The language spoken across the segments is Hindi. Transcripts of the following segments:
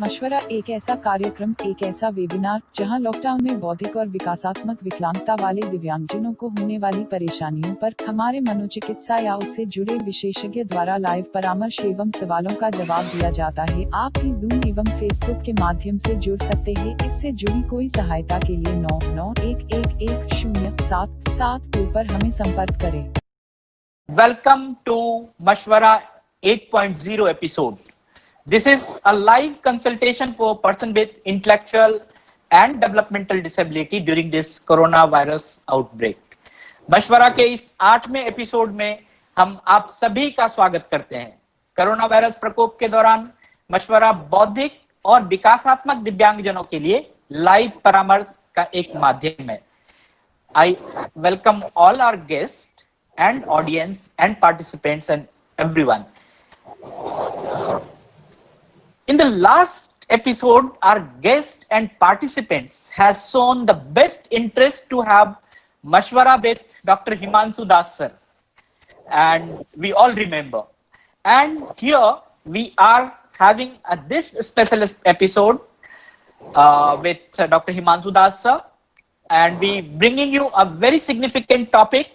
मशवरा एक ऐसा कार्यक्रम, एक ऐसा वेबिनार जहां लॉकडाउन में बौद्धिक और विकासात्मक विकलांगता वाले दिव्यांगजनों को होने वाली परेशानियों पर हमारे मनोचिकित्सा या उससे जुड़े विशेषज्ञ द्वारा लाइव परामर्श एवं सवालों का जवाब दिया जाता है। आप भी जूम एवं फेसबुक के माध्यम से जुड़ सकते हैं। इससे जुड़ी कोई सहायता के लिए 99111077 पर हमें संपर्क करें। Welcome to Mashwara 8.0 episode. This is a live consultation for person with intellectual and developmental disability during this coronavirus outbreak. मशवरा के इस 8वें एपिसोड में हम आप सभी का स्वागत करते हैं। कोरोना वायरस प्रकोप के दौरान मशवरा बौद्धिक और विकासात्मक दिव्यांगजनों के लिए लाइव परामर्श का एक माध्यम है। I welcome all our guests and audience and participants and everyone. In the last episode, our guests and participants has shown the best interest to have Mashwara with Dr. Himanshu Das sir, and we all remember. And here we are having this special episode with Dr. Himanshu Das sir, and we bringing you a very significant topic: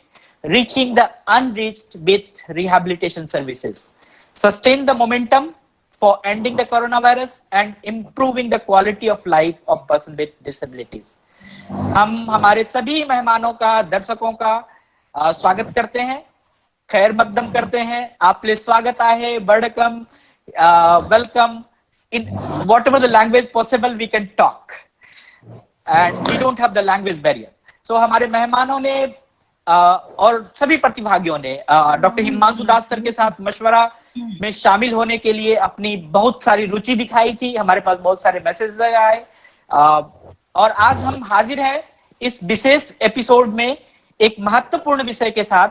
reaching the unreached with rehabilitation services. Sustain the momentum for ending the coronavirus and improving the quality of life of person with disabilities. हम हमारे सभी मेहमानों का, दर्शकों का स्वागत करते हैं, खैर मकदम करते हैं। आपले स्वागत आहे, welcome, welcome in whatever the language possible we can talk, and we don't have the language barrier. So हमारे मेहमानों ने और सभी प्रतिभागियों ने डॉक्टर हिमांशु दास सर के साथ मशवरा में शामिल होने के लिए अपनी बहुत सारी रुचि दिखाई थी। हमारे पास बहुत सारे मैसेज आए और आज हम हाजिर हैं इस विशेष एपिसोड में एक महत्वपूर्ण विषय के साथ,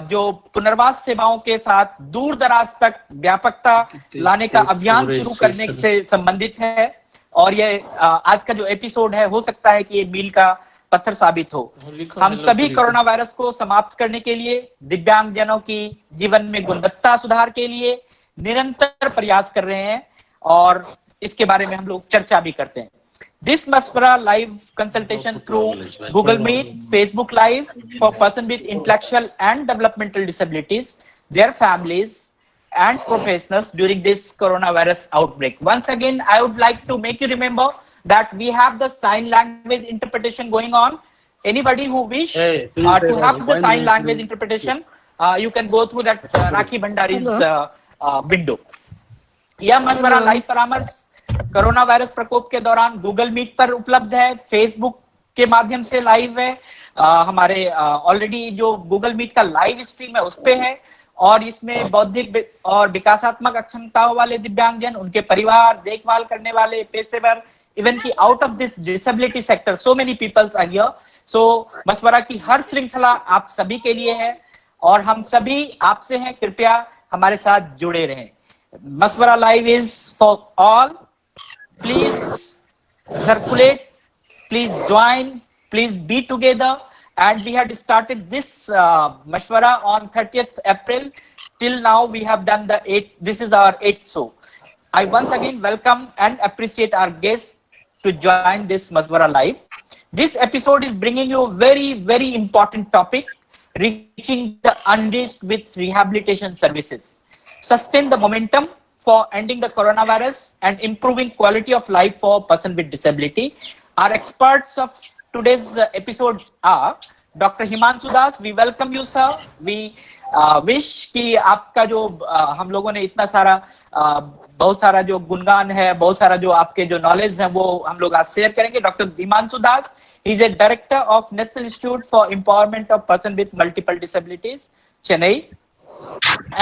जो पुनर्वास सेवाओं के साथ दूर दराज तक व्यापकता लाने का अभियान शुरू करने से संबंधित है। और ये आज का जो एपिसोड है, हो सकता है कि ये मील का पत्थर साबित हो। हम सभी कोरोना वायरस को समाप्त करने के लिए, दिव्यांगजनों की जीवन में गुणवत्ता सुधार के लिए निरंतर प्रयास कर रहे हैं और इसके बारे में हम लोग चर्चा भी करते हैं। This Mashwara live consultation through Google Meet, Facebook Live for person with intellectual and developmental disabilities, their families and professionals during this coronavirus outbreak. Once again, I would like to make you remember that we have the sign language interpretation going on. Anybody who wish to have the sign language interpretation, you can go through that Rakhi Bhandari's window. यह मशवरा लाइव परामर्श कोरोना वायरस प्रकोप के दौरान गूगल मीट पर उपलब्ध है, फेसबुक के माध्यम से लाइव है, हमारे ऑलरेडी जो गूगल मीट का लाइव स्ट्रीम है उस पे है, और इसमें बौद्धिक और विकासात्मक अक्षमताओं वाले दिव्यांगजन, उनके परिवार, देखभाल करने वाले पेशेवर, इवन की out of this disability sector, so many peoples are here. So मशवरा की हर श्रृंखला आप सभी के लिए है और हम सभी आपसे हैं, कृपया हमारे साथ जुड़े रहें। मशवरा live is for all, please circulate, please join, please be together, and we had started this mashwara on 30th April. Till now we have done this is our 8th show. I once again welcome and appreciate our guests to join this Mashwara live. This episode is bringing you a very, very important topic: reaching the unreached with rehabilitation services. Sustain the momentum for ending the coronavirus and improving quality of life for person with disability. Our experts of today's episode are Dr. Himanshu Das. We welcome you, sir. We wish कि आपका जो हम लोगों ने इतना सारा बहुत सारा जो गुणगान है, बहुत सारा जो आपके जो नॉलेज है, वो हम लोग आज शेयर करेंगे। Doctor Himanshu Das, he is a director of National Institute for Empowerment of Person with Multiple Disabilities, Chennai.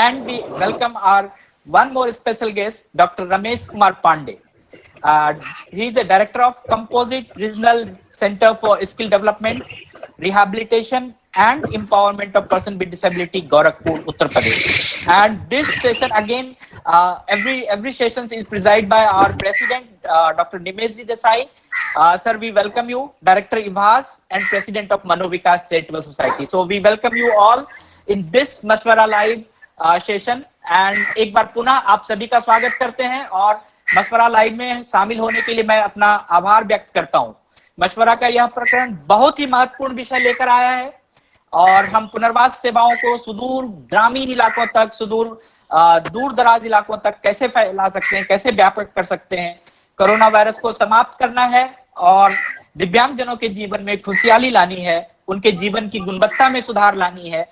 And we welcome our one more special guest, Dr. Ramesh Kumar Pandey. He is a director of Composite Regional Center for Skill Development, Rehabilitation and Empowerment of Person with Disability, Gorakhpur, Uttar Pradesh. And this session again, every session is presided by our president, Dr. Nimeshji Desai. Sir, we welcome you, Director IVAS and President of Manovikas Charitable Society. So we welcome you all in this Mashwara Live session. And एक बार पुनः आप सभी का स्वागत करते हैं और मशवरा लाइव में शामिल होने के लिए मैं अपना आभार व्यक्त करता हूं। मशवरा का यह प्रकरण बहुत ही महत्वपूर्ण विषय लेकर आया है और हम पुनर्वास सेवाओं को सुदूर ग्रामीण इलाकों तक, सुदूर दूर दराज इलाकों तक कैसे फैला सकते हैं, कैसे व्यापक कर सकते हैं। कोरोना वायरस को समाप्त करना है और दिव्यांगजनों के जीवन में खुशहाली लानी है, उनके जीवन की गुणवत्ता में सुधार लानी है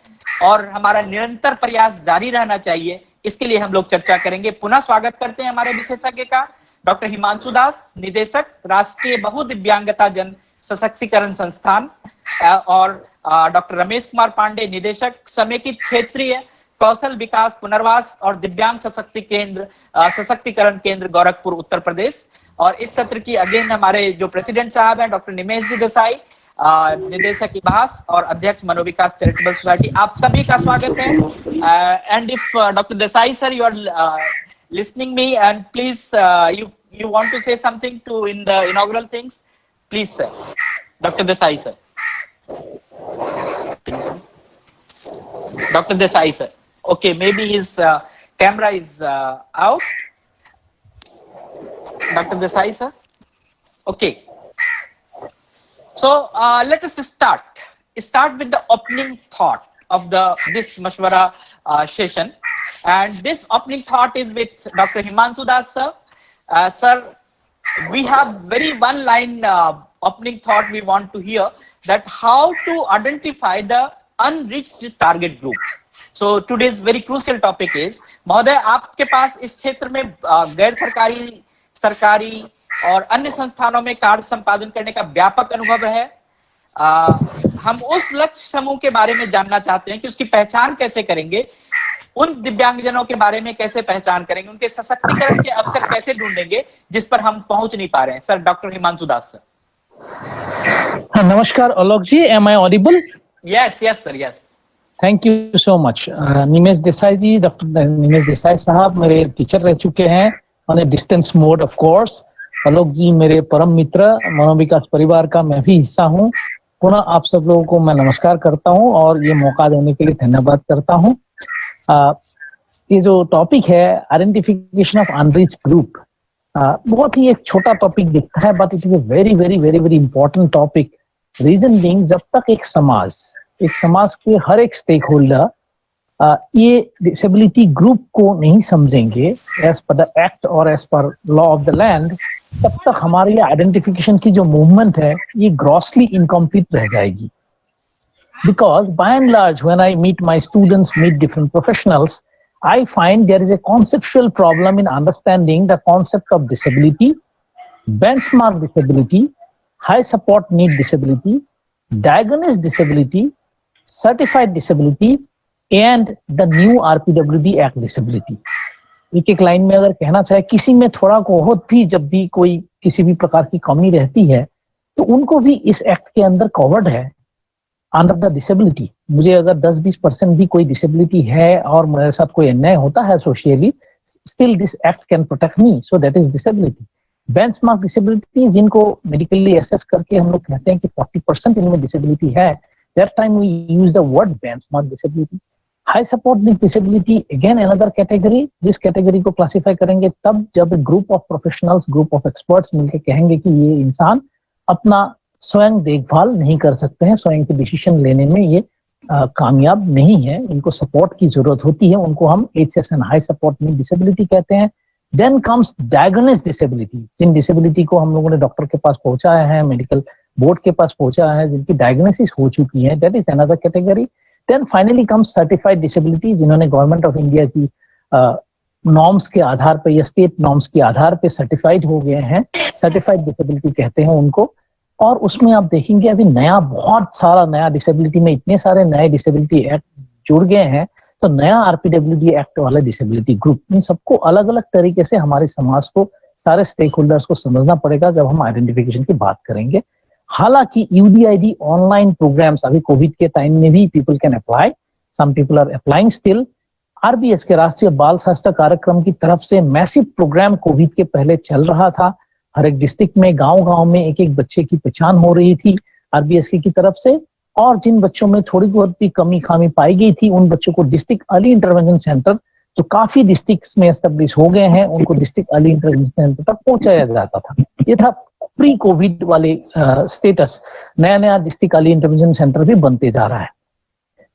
और हमारा निरंतर प्रयास जारी रहना चाहिए। इसके लिए हम लोग चर्चा करेंगे। पुनः स्वागत करते हैं हमारे विशेषज्ञ का, डॉक्टर हिमांशु दास, निदेशक राष्ट्रीय बहुदिव्यांगता जन सशक्तिकरण संस्थान, और डॉक्टर रमेश कुमार पांडे, निदेशक समेकित क्षेत्रीय कौशल विकास पुनर्वास और दिव्यांग सशक्तिकरण केंद्र गोरखपुर उत्तर प्रदेश। और इस सत्र की अगेन हमारे जो प्रेसिडेंट साहब हैं डॉक्टर निमेश जी देसाई, निदेशक इबास और अध्यक्ष मनोविकास चैरिटेबल सोसाइटी, आप सभी का स्वागत है। And if doctor Desai sir you are listening me and please you want to say something to in the inaugural things, please sir. Dr. Desai sir. Dr. Desai sir. Okay, maybe his camera is out. Dr. Desai sir. Okay. So let us start with the opening thought of this Mashwara session. And this opening thought is with Dr. Himanshu Das sir. Sir, we have very one line opening thought we want to hear, that how to identify the unreached target group. So today's very crucial topic is, महोदय आपके पास इस क्षेत्र में गैर सरकारी, सरकारी और अन्य संस्थानों में कार्य संपादन करने का व्यापक अनुभव है। हम उस लक्ष्य समूह के बारे में जानना चाहते हैं कि उसकी पहचान कैसे करेंगे, उन दिव्यांगजनों के बारे में कैसे पहचान करेंगे, उनके सशक्तिकरण के अवसर कैसे ढूंढेंगे जिस पर हम पहुंच नहीं पा रहे हैं। Sir, doctor Himanshu Das sir. नमस्कार Alok ji, am I audible? Yes yes sir, yes. Thank you so much. Nimesh Desai ji, doctor Nimesh Desai साहब मेरे टीचर रह चुके हैं on a distance mode of course. Alok ji मेरे परम मित्र, मनोविकास परिवार का मैं भी हिस्सा हूँ। पुनः आप सब लोगों को मैं नमस्कार करता हूँ और ये मौका देने के लिए धन्यवाद करता हूँ। ये जो टॉपिक है आइडेंटिफिकेशन ऑफ अनरीच्ड ग्रुप, बहुत ही एक छोटा टॉपिक दिखता है, but it is a very very very very important topic. Reason being, जब तक एक समाज के हर एक स्टेक होल्डर ये डिसेबिलिटी ग्रुप को नहीं समझेंगे एज पर द एक्ट और as per law of the land, तब तक हमारी आइडेंटिफिकेशन की जो मूवमेंट है ये ग्रॉसली इनकम्प्लीट रह जाएगी। Because by and large, when I meet my students, meet different professionals, I find there is a conceptual problem in understanding the concept of disability, benchmark disability, high support need disability, diagnosed disability, certified disability, and the new RPWD Act disability. एक लाइन में अगर कहना चाहे, किसी में थोड़ा बहुत भी जब भी कोई किसी भी प्रकार की कमी रहती है तो उनको भी इस एक्ट के अंदर कवर्ड है अंडर द डिसेबिलिटी। मुझे अगर 10-20% भी कोई डिसेबिलिटी है और मेरे साथ कोई अन्याय होता है socially, still this act can protect me, so that is disability. Benchmark disability, जिनको मेडिकली असेस करके हम लोग कहते हैं कि 40% इनमें डिसेबिलिटी है, that time we use the word benchmark disability. High support need disability, again another category, जिस कैटेगरी को क्लासिफाई करेंगे तब जब group of professionals, group of experts मिलकर कहेंगे कि ये इंसान अपना स्वयं देखभाल नहीं कर सकते हैं, स्वयं के डिसीजन लेने में ये कामयाब नहीं है, इनको सपोर्ट की जरूरत होती है, उनको हम HSN high support need disability कहते हैं। देन कम्स डायग्नोस्ड डिसेबिलिटी, जिन डिसेबिलिटी को हम लोगों ने डॉक्टर के पास पहुंचाया है, मेडिकल बोर्ड के पास पहुंचाया है, जिनकी डायग्नोसिस हो चुकी है, that is another category. Then finally comes certified disability, जिन्होंने गवर्नमेंट ऑफ इंडिया की नॉर्म्स के आधार पर या स्टेट नॉर्म्स के आधार पर सर्टिफाइड हो गए हैं, सर्टिफाइड डिसेबिलिटी कहते हैं उनको। और उसमें आप देखेंगे अभी बहुत सारा नया डिसेबिलिटी में इतने सारे नए डिसेबिलिटी एक्ट जुड़ गए हैं, तो नया RPWD एक्ट वाला डिसेबिलिटी ग्रुप, इन सबको अलग अलग तरीके से हमारे समाज को, सारे स्टेक होल्डर्स को समझना पड़ेगा जब हम आइडेंटिफिकेशन की बात करेंगे। हालांकि UDID ऑनलाइन प्रोग्राम्स अभी कोविड के टाइम में भी people can apply, some people are applying still. RBS के राष्ट्रीय बाल स्वास्थ्य कार्यक्रम की तरफ से मैसिव प्रोग्राम कोविड के पहले चल रहा था। हर एक डिस्ट्रिक्ट में, गांव-गांव में एक एक बच्चे की पहचान हो रही थी RBS की तरफ से, और जिन बच्चों में थोड़ी बहुत भी कमी खामी पाई गई थी उन बच्चों को डिस्ट्रिक्ट अर्ली इंटरवेंशन सेंटर जो काफी डिस्ट्रिक्ट्स में एस्टेब्लिश हो गए हैं, उनको डिस्ट्रिक्ट अर्ली इंटरवेंशन सेंटर तक पहुंचाया जाता था। ये था प्री कोविड वाले स्टेटस। नया नया डिस्ट्रिक्ट अर्ली इंटरवेंशन सेंटर भी बनते जा रहा है।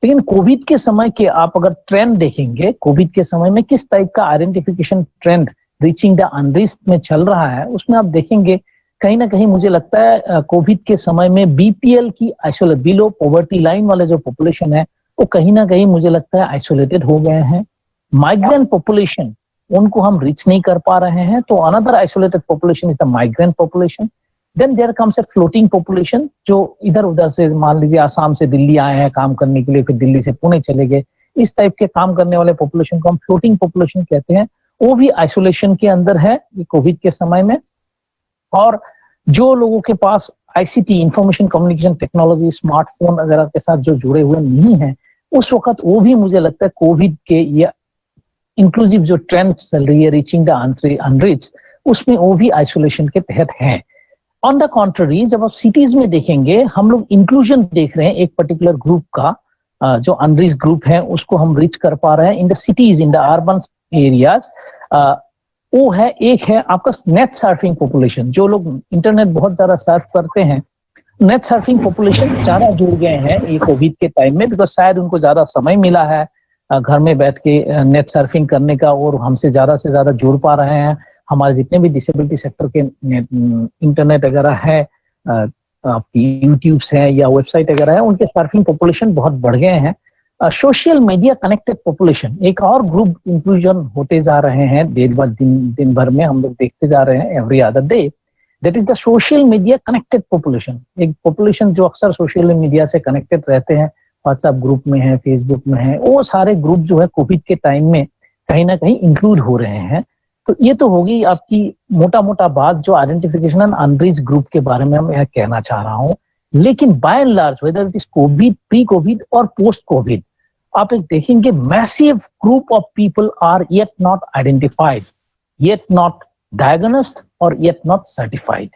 लेकिन कोविड के समय के आप अगर ट्रेंड देखेंगे, कोविड के समय में किस टाइप का identification trend reaching the unreached में चल रहा है, उसमें आप देखेंगे कहीं ना कहीं मुझे लगता है कोविड के समय में बीपीएल की आइसोलेट, बिलो पॉवर्टी लाइन वाले जो पॉपुलेशन है वो कहीं ना कहीं मुझे लगता है आइसोलेटेड हो गए हैं। माइग्रेंट पॉपुलेशन, उनको हम रीच नहीं कर पा रहे हैं, तो another isolated population is the migrant population. Then there comes a floating population, जो इधर उधर से मान लीजिए आसाम से दिल्ली आए हैं काम करने के लिए, फिर दिल्ली से पुणे चले गए, इस टाइप के काम करने वाले पॉपुलेशन को हम फ्लोटिंग पॉपुलेशन कहते हैं। वो भी आइसोलेशन के अंदर है कोविड के समय में। और जो लोगों के पास ICT, information communication technology, smartphone वगैरह के साथ जो जुड़े हुए नहीं है, उस वक्त वो भी मुझे लगता है कोविड के ये इंक्लूसिव जो ट्रेंड चल रही है रीचिंग द अनरीच्ड, उसमें वो भी आइसोलेशन के तहत हैं। ऑन द कॉन्ट्ररी, जब आप सिटीज में देखेंगे, हम लोग इंक्लूजन देख रहे हैं एक पर्टिकुलर ग्रुप का, जो अनरीच ग्रुप है उसको हम रीच कर पा रहे हैं in the cities, in the urban areas. वो है, एक है आपका नेट सर्फिंग पॉपुलेशन, जो लोग इंटरनेट बहुत ज्यादा सर्फ करते हैं, नेट सर्फिंग पॉपुलेशन ज्यादा जुड़ गए हैं ये कोविड के टाइम में, बिकॉज शायद उनको ज्यादा समय मिला है घर में बैठ के नेट सर्फिंग करने का, और हमसे ज्यादा से ज्यादा जुड़ पा रहे हैं। हमारे जितने भी डिसेबिलिटी सेक्टर के इंटरनेट वगैरह है, आपकी यूट्यूब्स है या वेबसाइट वगैरह है, उनके सर्फिंग पॉपुलेशन बहुत बढ़ गए हैं। सोशल मीडिया कनेक्टेड पॉपुलेशन, एक और ग्रुप इंक्लूजन होते जा रहे हैं दिन भर में, हम लोग देखते जा रहे हैं every other day, that is the social media connected population. एक पॉपुलेशन जो अक्सर सोशल मीडिया से कनेक्टेड रहते हैं, व्हाट्सएप ग्रुप में है, फेसबुक में है, वो सारे ग्रुप जो है कोविड के टाइम में कहीं ना कहीं इंक्लूड हो रहे हैं। तो ये तो होगी आपकी मोटा मोटा बात जो आइडेंटिफिकेशन एंड अनरीच्ड ग्रुप के बारे में मैं कहना चाह रहा हूँ। लेकिन by and large, whether it is COVID, pre COVID और पोस्ट कोविड, आप एक देखेंगे massive group of people are yet not identified, yet not diagnosed और yet not certified.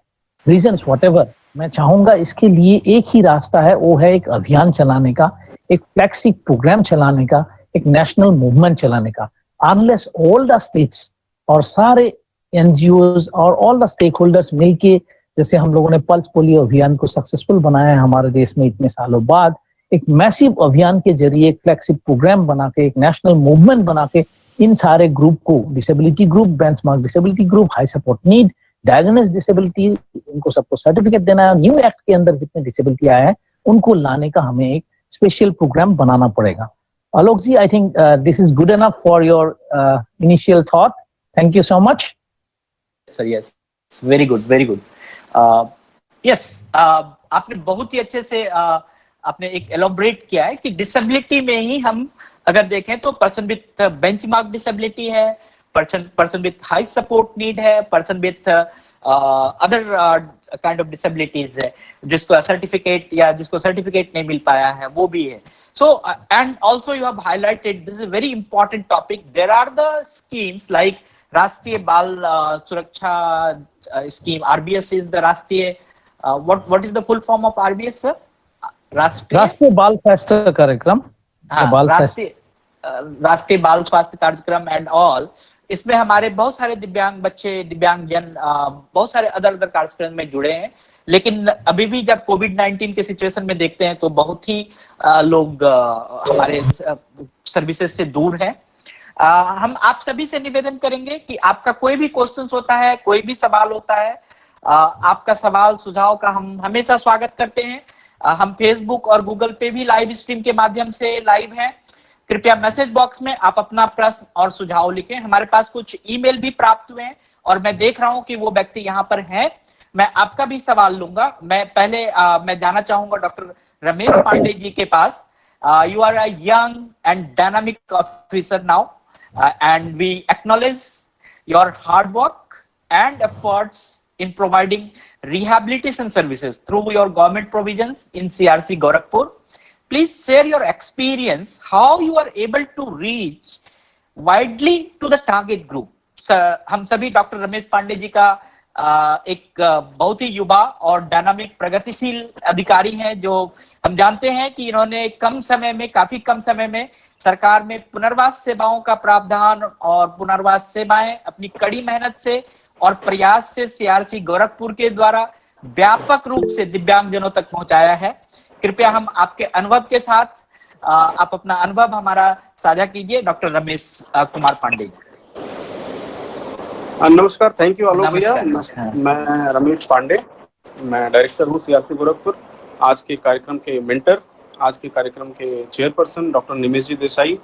Reasons whatever, मैं चाहूंगा इसके लिए एक ही रास्ता है, वो है एक अभियान चलाने का, एक फ्लैगशिप प्रोग्राम चलाने का, एक नेशनल मूवमेंट चलाने का। अनलेस ऑल द स्टेट्स और सारे एनजीओज और ऑल द स्टेक होल्डर्स मिलके, जैसे हम लोगों ने पल्स पोलियो अभियान को सक्सेसफुल बनाया है हमारे देश में इतने सालों बाद, एक मैसिव अभियान के जरिए एक फ्लैगशिप प्रोग्राम बना के, एक नेशनल मूवमेंट बना के इन सारे ग्रुप को, disability group, benchmark disability group, high support need, diagnosed disability, इनको सबको सर्टिफिकेट देना है। न्यू एक्ट के अंदर जितने डिसेबिलिटी आया है उनको लाने का हमें एक स्पेशल प्रोग्राम बनाना पड़ेगा। Alok ji, I think this is good enough for your initial thought. Thank you so much sir. Yes, very good, very good. Yes, आपने बहुत ही अच्छे से आपने एक एलोबरेट किया है कि डिसेबिलिटी में ही हम अगर देखें तो पर्सन विथ बेंचमार्क डिसेबिलिटी है, person with high support need है, person with other kind of disabilities है, जिसको सर्टिफिकेट या जिसको सर्टिफिकेट नहीं मिल पाया है, वो भी है। So and also you have highlighted, this is a very important topic, there are the schemes like Rashtriya Bal Suraksha scheme, RBS is the राष्ट्रीय, what is the full form of RBS sir? राष्ट्रीय बाल स्वास्थ्य कार्यक्रम, राष्ट्रीय बाल स्वास्थ्य कार्यक्रम एंड ऑल। इसमें हमारे बहुत सारे दिव्यांग बच्चे, दिव्यांग जन बहुत सारे अदर कार्यक्रम में जुड़े हैं। लेकिन अभी भी जब कोविड-19 के सिचुएशन में देखते हैं तो बहुत ही लोग हमारे सर्विसेज से दूर हैं। हम आप सभी से निवेदन करेंगे कि आपका कोई भी क्वेश्चन होता है, कोई भी सवाल होता है, आपका सवाल सुझाव का हम हमेशा स्वागत करते हैं। हम फेसबुक और गूगल पे भी लाइव स्ट्रीम के माध्यम से लाइव हैं। कृपया मैसेज बॉक्स में आप अपना प्रश्न और सुझाव लिखें। हमारे पास कुछ ईमेल भी प्राप्त हुए हैं और मैं देख रहा हूं कि वो व्यक्ति यहाँ पर हैं। मैं आपका भी सवाल लूंगा। मैं पहले मैं जाना चाहूंगा डॉक्टर रमेश पांडे जी के पास। You are a young and dynamic officer now and we acknowledge your hard work and efforts in providing rehabilitation services through your government provisions in CRC Gorakhpur. Please share your experience, how you are able to reach widely to the target group. हम सभी डॉक्टर रमेश पांडे जी का एक बहुत ही युवा और डायनामिक प्रगतिशील अधिकारी हैं, जो हम जानते हैं कि इन्होंने काफी कम समय में सरकार में पुनर्वास सेवाओं का प्रावधान और पुनर्वास सेवाएं अपनी कड़ी मेहनत से और प्रयास से सीआरसी गोरखपुर के द्वारा व्यापक रूप से दिव्यांगजनों तक पहुंचाया है। कृपया हम आपके अनुभव के साथ आप अपना अनुभव हमारा साझा कीजिए। डॉक्टर रमेश कुमार पांडे जी। नमस्कार, थैंक यू आलोक भैया। मैं रमेश पांडे, मैं डायरेक्टर हूँ सीआरसी गोरखपुर। आज के कार्यक्रम के मेंटर, आज के कार्यक्रम के चेयरपर्सन डॉक्टर निमेश जी देसाई,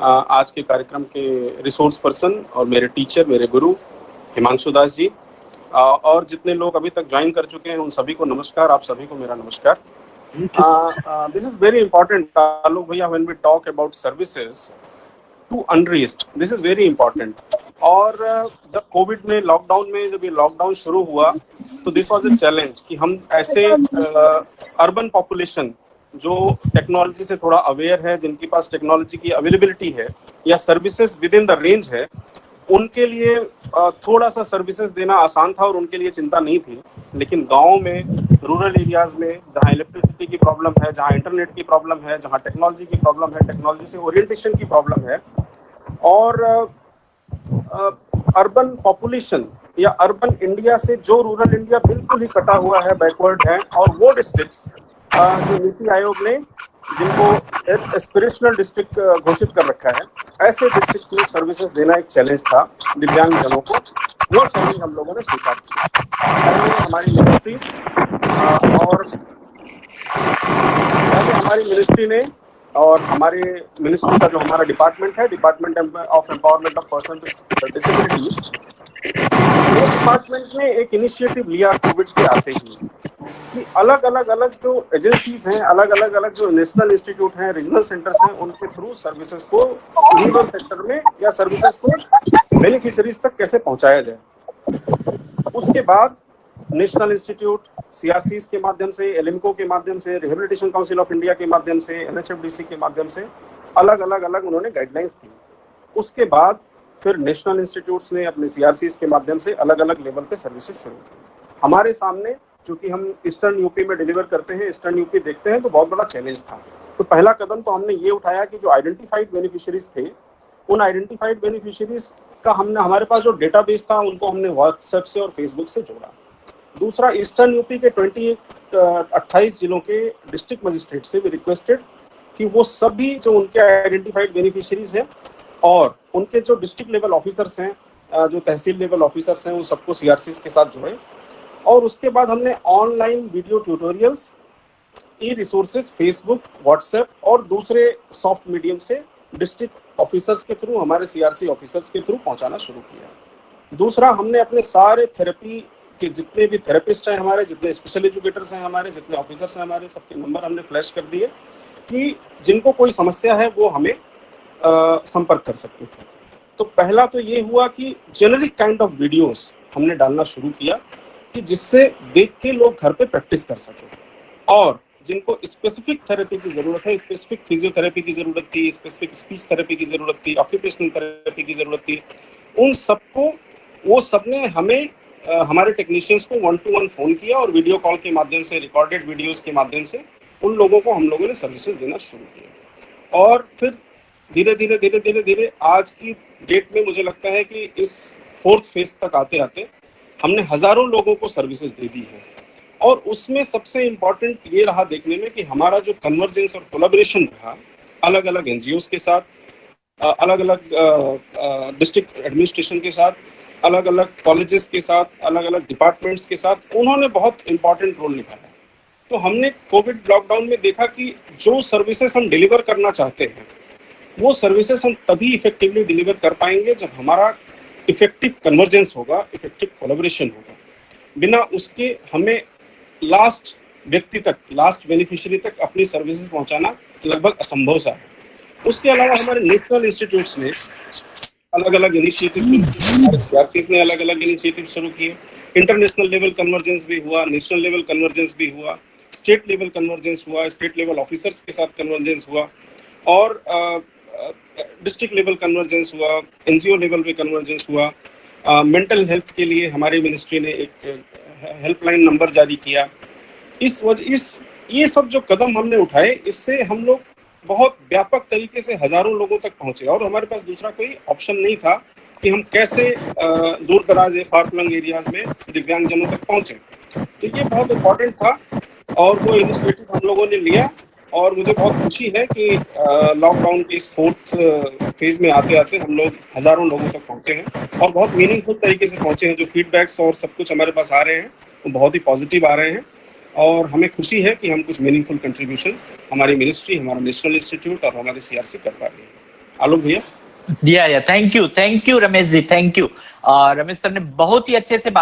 आज के कार्यक्रम के रिसोर्स पर्सन और मेरे टीचर, मेरे गुरु हिमांशु दास जी, और जितने लोग अभी तक ज्वाइन कर चुके हैं उन सभी को नमस्कार। आप सभी को मेरा नमस्कार। This is very important Alok भैया, when we talk about services to unreached, this is very important. और जब कोविड में लॉकडाउन में जब ये लॉकडाउन शुरू हुआ तो दिस वाज अ चैलेंज कि हम ऐसे अर्बन पॉपुलेशन जो टेक्नोलॉजी से थोड़ा अवेयर है, जिनके पास टेक्नोलॉजी की अवेलेबिलिटी है या services with in the range है, उनके लिए थोड़ा सा सर्विसेज देना आसान था और उनके लिए चिंता नहीं थी। लेकिन गाँव में, रूरल एरियाज में जहाँ इलेक्ट्रिसिटी की प्रॉब्लम है, जहाँ इंटरनेट की प्रॉब्लम है, जहाँ टेक्नोलॉजी की प्रॉब्लम है, टेक्नोलॉजी से ओरिएंटेशन की प्रॉब्लम है, और अर्बन पॉपुलेशन या अर्बन इंडिया से जो रूरल इंडिया बिल्कुल ही कटा हुआ है, बैकवर्ड है, और वो डिस्ट्रिक्ट्स जो नीति आयोग ने जिनको एस्पिरेशनल डिस्ट्रिक्ट घोषित कर रखा है, ऐसे डिस्ट्रिक्ट्स में सर्विसेज देना एक चैलेंज था दिव्यांग जनों को। वो चैलेंज हम लोगों ने स्वीकार किया। पहले हमारी मिनिस्ट्री ने और हमारे मिनिस्ट्री का जो हमारा डिपार्टमेंट है, department of empowerment of person with disabilities, वो डिपार्टमेंट ने एक इनिशिएटिव लिया कोविड के आते ही कि अलग अलग जो एजेंसीज हैं, अलग अलग जो नेशनल इंस्टीट्यूट हैं, रीजनल सेंटर्स हैं, उनके थ्रू सर्विसेज को रूरल सेक्टर में या सर्विसेज को बेनिफिशियरीज तक कैसे पहुंचाया जाए। उसके बाद नेशनल इंस्टीट्यूट, सीआरसीज के माध्यम से, एलिम्को के माध्यम से, रिहेबिलिटेशन काउंसिल ऑफ इंडिया के माध्यम से, एनएचएफडीसी के माध्यम से अलग अलग उन्होंने गाइडलाइंस दी। उसके बाद फिर नेशनल इंस्टीट्यूट्स ने अपने सीआरसीज के माध्यम से अलग अलग लेवल पे सर्विसेज शुरू की। हमारे सामने, चूंकि हम ईस्टर्न यूपी में डिलीवर करते हैं, ईस्टर्न यूपी देखते हैं, तो बहुत बड़ा चैलेंज था। तो पहला कदम तो हमने ये उठाया कि जो आइडेंटिफाइड बेनिफिशियरीज थे, उन आइडेंटिफाइड बेनिफिशियरीज का हमारे पास जो डेटाबेस था उनको हमने व्हाट्सएप से और फेसबुक से जोड़ा। दूसरा, ईस्टर्न यूपी के 28 जिलों के डिस्ट्रिक्ट मजिस्ट्रेट से भी रिक्वेस्टेड कि वो सभी जो उनके आइडेंटिफाइड बेनिफिशियरीज हैं और उनके जो डिस्ट्रिक्ट लेवल ऑफिसर्स हैं, जो तहसील लेवल ऑफिसर्स हैं, वो सबको सीआरसीज के साथ जोड़े। और उसके बाद हमने ऑनलाइन वीडियो ट्यूटोरियल्स, ई रिसोर्सेज, फेसबुक, व्हाट्सएप और दूसरे सॉफ्ट मीडियम से डिस्ट्रिक्ट ऑफिसर्स के थ्रू, हमारे सीआरसी ऑफिसर्स के थ्रू पहुंचाना शुरू किया। दूसरा, हमने अपने सारे थेरेपी के जितने भी थेरेपिस्ट हैं हमारे, जितने स्पेशल एजुकेटर्स हैं हमारे, जितने ऑफिसर्स हैं हमारे, सबके नंबर हमने फ्लैश कर दिए कि जिनको कोई समस्या है वो हमें संपर्क कर सकते थे। तो पहला तो ये हुआ कि जेनरिक काइंड ऑफ वीडियोस हमने डालना शुरू किया कि जिससे देख के लोग घर पे प्रैक्टिस कर सके, और जिनको स्पेसिफिक थेरेपी की जरूरत है, स्पेसिफिक फिजियोथेरेपी की जरूरत थी, स्पेसिफिक स्पीच थेरेपी की जरूरत थी, ऑक्यूपेशनल थेरेपी की जरूरत थी, उन सबको वो सबने हमें हमारे टेक्नीशियंस को 1-to-1 फोन किया और वीडियो कॉल के माध्यम से, रिकॉर्डेड वीडियोस के माध्यम से उन लोगों को हम लोगों ने सर्विसेज देना शुरू किया। और फिर धीरे धीरे आज की डेट में मुझे लगता है कि इस 4th फेज तक आते आते हमने हजारों लोगों को सर्विसेज दे दी है। और उसमें सबसे इम्पोर्टेंट ये रहा देखने में कि हमारा जो कन्वर्जेंस और कोलैबोरेशन रहा अलग अलग एनजीओस के साथ, अलग अलग डिस्ट्रिक्ट एडमिनिस्ट्रेशन के साथ, अलग अलग कॉलेजेस के साथ, अलग अलग डिपार्टमेंट्स के साथ, उन्होंने बहुत इंपॉर्टेंट रोल निभाया। तो हमने कोविड लॉकडाउन में देखा कि जो सर्विसेज हम डिलीवर करना चाहते हैं वो सर्विसेज हम तभी इफेक्टिवली डिलीवर कर पाएंगे जब हमारा इफेक्टिव कन्वर्जेंस होगा, इफेक्टिव कोलैबोरेशन होगा। बिना उसके हमें लास्ट व्यक्ति तक, लास्ट बेनिफिशियरी तक अपनी सर्विसेज पहुंचाना लगभग असंभव सा है। उसके अलावा हमारे नेशनल इंस्टीट्यूट्स ने अलग अलग इनिशिएटिव, सीआरसीज ने अलग अलग इनिशिएटिव शुरू किए। इंटरनेशनल लेवल कन्वर्जेंस भी हुआ, नेशनल लेवल कन्वर्जेंस भी हुआ, स्टेट लेवल कन्वर्जेंस हुआ, स्टेट लेवल ऑफिसर्स के साथ कन्वर्जेंस हुआ, और डिस्ट्रिक्ट लेवल कन्वर्जेंस हुआ, एनजीओ लेवल पे कन्वर्जेंस हुआ। मेंटल हेल्थ के लिए हमारी मिनिस्ट्री ने एक हेल्पलाइन नंबर जारी किया। ये सब जो कदम हमने उठाए, इससे हम लोग बहुत व्यापक तरीके से हजारों लोगों तक पहुंचे, और हमारे पास दूसरा कोई ऑप्शन नहीं था कि हम कैसे दूर दराज फार फ्लंग एरियाज में दिव्यांगजनों तक पहुंचे। तो ये बहुत इम्पोर्टेंट था और वो इनिशिएटिव हम लोगों ने लिया, और मुझे बहुत खुशी है कि लॉकडाउन के इस 4th फेज में आते आते हम लोग हजारों लोगों तक पहुंचे हैं और बहुत मीनिंगफुल तरीके से पहुंचे हैं। जो फीडबैक्स और सब कुछ हमारे पास आ रहे हैं वो बहुत ही पॉजिटिव आ रहे हैं, और हमें खुशी है कि हम कुछ मीनिंगफुल कंट्रीब्यूशन हमारी मिनिस्ट्री, हमारा नेशनल इंस्टीट्यूट और हमारे सीआरसी कर पा रही है। आलोक भैया। Yeah thank you Ramesh ji, thank you. Ramesh sir ने बहुत ही अच्छे से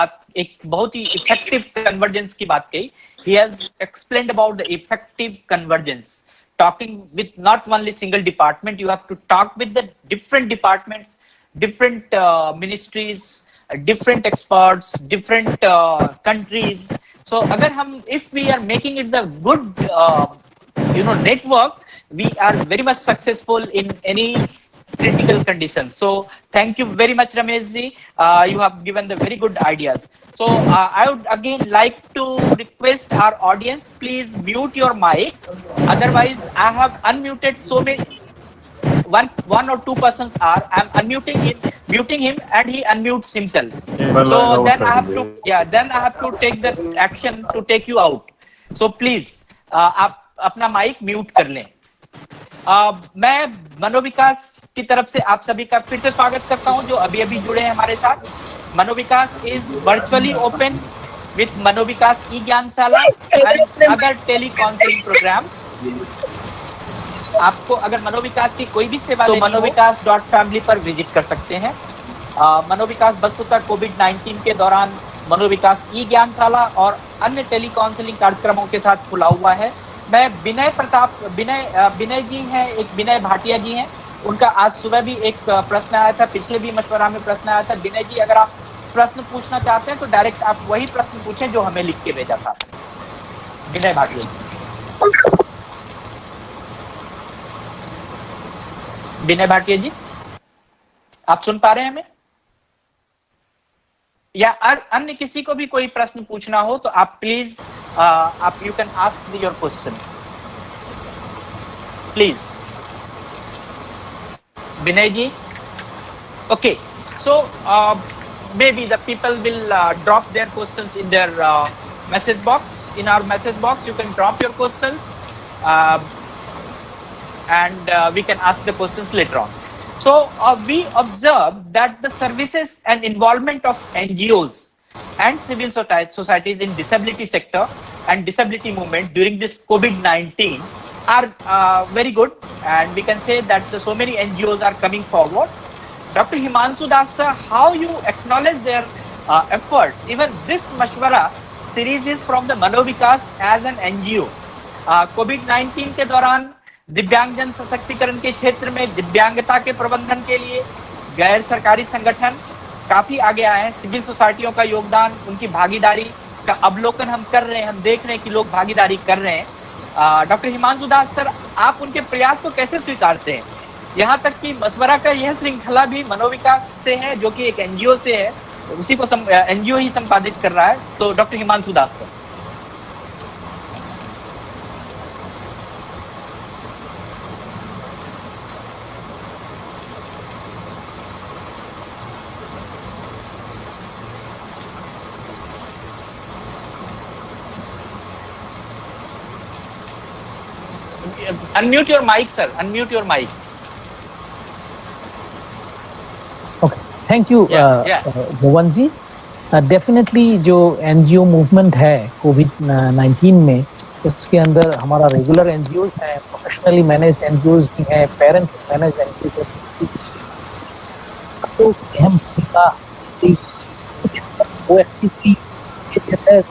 एक बहुत ही इफेक्टिव कन्वर्जेंस की बात कही। He has explained about the effective convergence, talking with not only single department, you have to talk with the different departments, different ministries, different experts, different countries. So agar if we are making it the good network, we are very much successful in any critical conditions. So thank you very much, Ramesh ji. You have given the very good ideas. So I would again like to request our audience, please mute your mic. Otherwise, I have unmuted so many. One or two persons are. I'm muting him, and he unmutes himself. So then I have to take the action to take you out. So please, आप अपना माइक म्यूट कर लें। मैं मनोविकास की तरफ से आप सभी का फिर से स्वागत करता हूं जो अभी अभी जुड़े हैं हमारे साथ। Manovikas is virtually open with Manovikas e Gyanshala and other tele counselling programmes. आपको अगर मनोविकास की कोई भी सेवा तो मनोविकास.family पर विजिट कर सकते हैं। मनोविकास वस्तुतः कोविड-19 के दौरान मनोविकास ई ज्ञानशाला और अन्य टेली काउंसलिंग कार्यक्रमों के साथ खुला हुआ है। मैं विनय जी हैं, एक विनय भाटिया जी हैं, उनका आज सुबह भी एक प्रश्न आया था, पिछले भी मशवरा में प्रश्न आया था। विनय जी, अगर आप प्रश्न पूछना चाहते हैं तो डायरेक्ट आप वही प्रश्न पूछें जो हमें लिख के भेजा था। विनय भाटिया जी। विनय भाटिया जी, आप सुन पा रहे हैं हमें? या अन्य किसी को भी कोई प्रश्न पूछना हो तो आप प्लीज आप you can ask your question please. Vinay ji, okay, so maybe the people will drop their questions in their message box. In our message box, you can drop your questions and we can ask the questions later on. So we observe that the services and involvement of NGOs and civil societies in disability sector and disability movement during this COVID-19 are very good, and we can say that so many NGOs are coming forward. Dr. Himanshu Das sir, how you acknowledge their efforts? Even this Mashwara series is from the Manovikas as an NGO. COVID-19 के दौरान दिव्यांगजन सशक्तिकरण के क्षेत्र में दिव्यांगता के प्रबंधन के लिए गैर सरकारी संगठन काफी आगे आए हैं। सिविल सोसाइटियों का योगदान, उनकी भागीदारी का अवलोकन हम कर रहे हैं, हम देख रहे हैं कि लोग भागीदारी कर रहे हैं। डॉक्टर हिमांशु दास सर, आप उनके प्रयास को कैसे स्वीकारते हैं? यहाँ तक कि मशवरा का यह श्रृंखला भी मनोविकास से है, जो कि एक एनजीओ से है, उसी को एनजीओ ही संपादित कर रहा है। तो doctor Himanshu Das sir. Unmute your mic, sir. Unmute your mic. Okay, thank you, Bhuvan ji. Definitely जो एनजीओ मूवमेंट है कोविड-19 में, उसके अंदर हमारा रेगुलर एनजीओ है, प्रोफेशनली मैनेज्ड एनजीओ भी हैं, पेरेंट मैनेज्ड एनजीओ। तो हम का वो एक्टिविटी है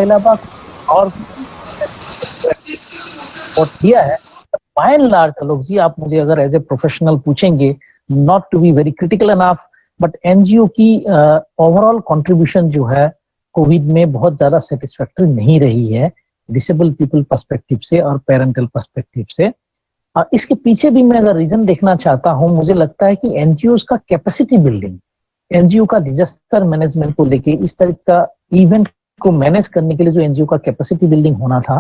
इलाहाबाद और किया है। By and large Alok ji, आप मुझे अगर एज ए प्रोफेशनल पूछेंगे, not to be very critical enough, but NGO की ओवरऑल कंट्रीब्यूशन जो है कोविड में बहुत ज्यादा सेटिस्फैक्टरी नहीं रही है, डिसेबल पीपल पर्सपेक्टिव से और पेरेंटल पर्सपेक्टिव से। इसके पीछे भी मैं अगर रीजन देखना चाहता हूं, मुझे लगता है कि एनजीओ का कैपेसिटी बिल्डिंग, एनजीओ का डिजास्टर मैनेजमेंट को लेके, इस तरह का इवेंट को मैनेज करने के लिए जो एनजीओ का कैपेसिटी बिल्डिंग होना था,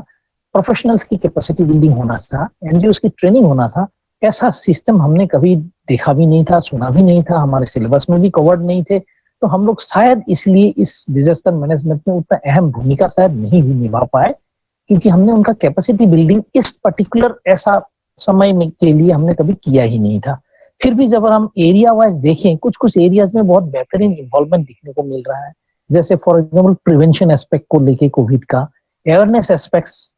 प्रोफेशनल्स की कैपेसिटी बिल्डिंग होना था, एनजीओ की ट्रेनिंग होना था, ऐसा सिस्टम हमने कभी देखा भी नहीं था, सुना भी नहीं था, हमारे सिलेबस में भी कवर्ड नहीं थे। तो हम लोग शायद इसलिए इस डिजास्टर मैनेजमेंट में उतना अहम भूमिका शायद नहीं भी निभा पाए, क्योंकि हमने उनका कैपेसिटी बिल्डिंग इस पर्टिकुलर ऐसा समय में के लिए हमने कभी किया ही नहीं था। फिर भी जब हम एरिया वाइज देखें, कुछ कुछ एरियाज में बहुत बेहतरीन इन्वॉल्वमेंट दिखने को मिल रहा है। जैसे फॉर एग्जाम्पल प्रिवेंशन एस्पेक्ट को लेके कोविड का, अवेयरनेस एस्पेक्ट्स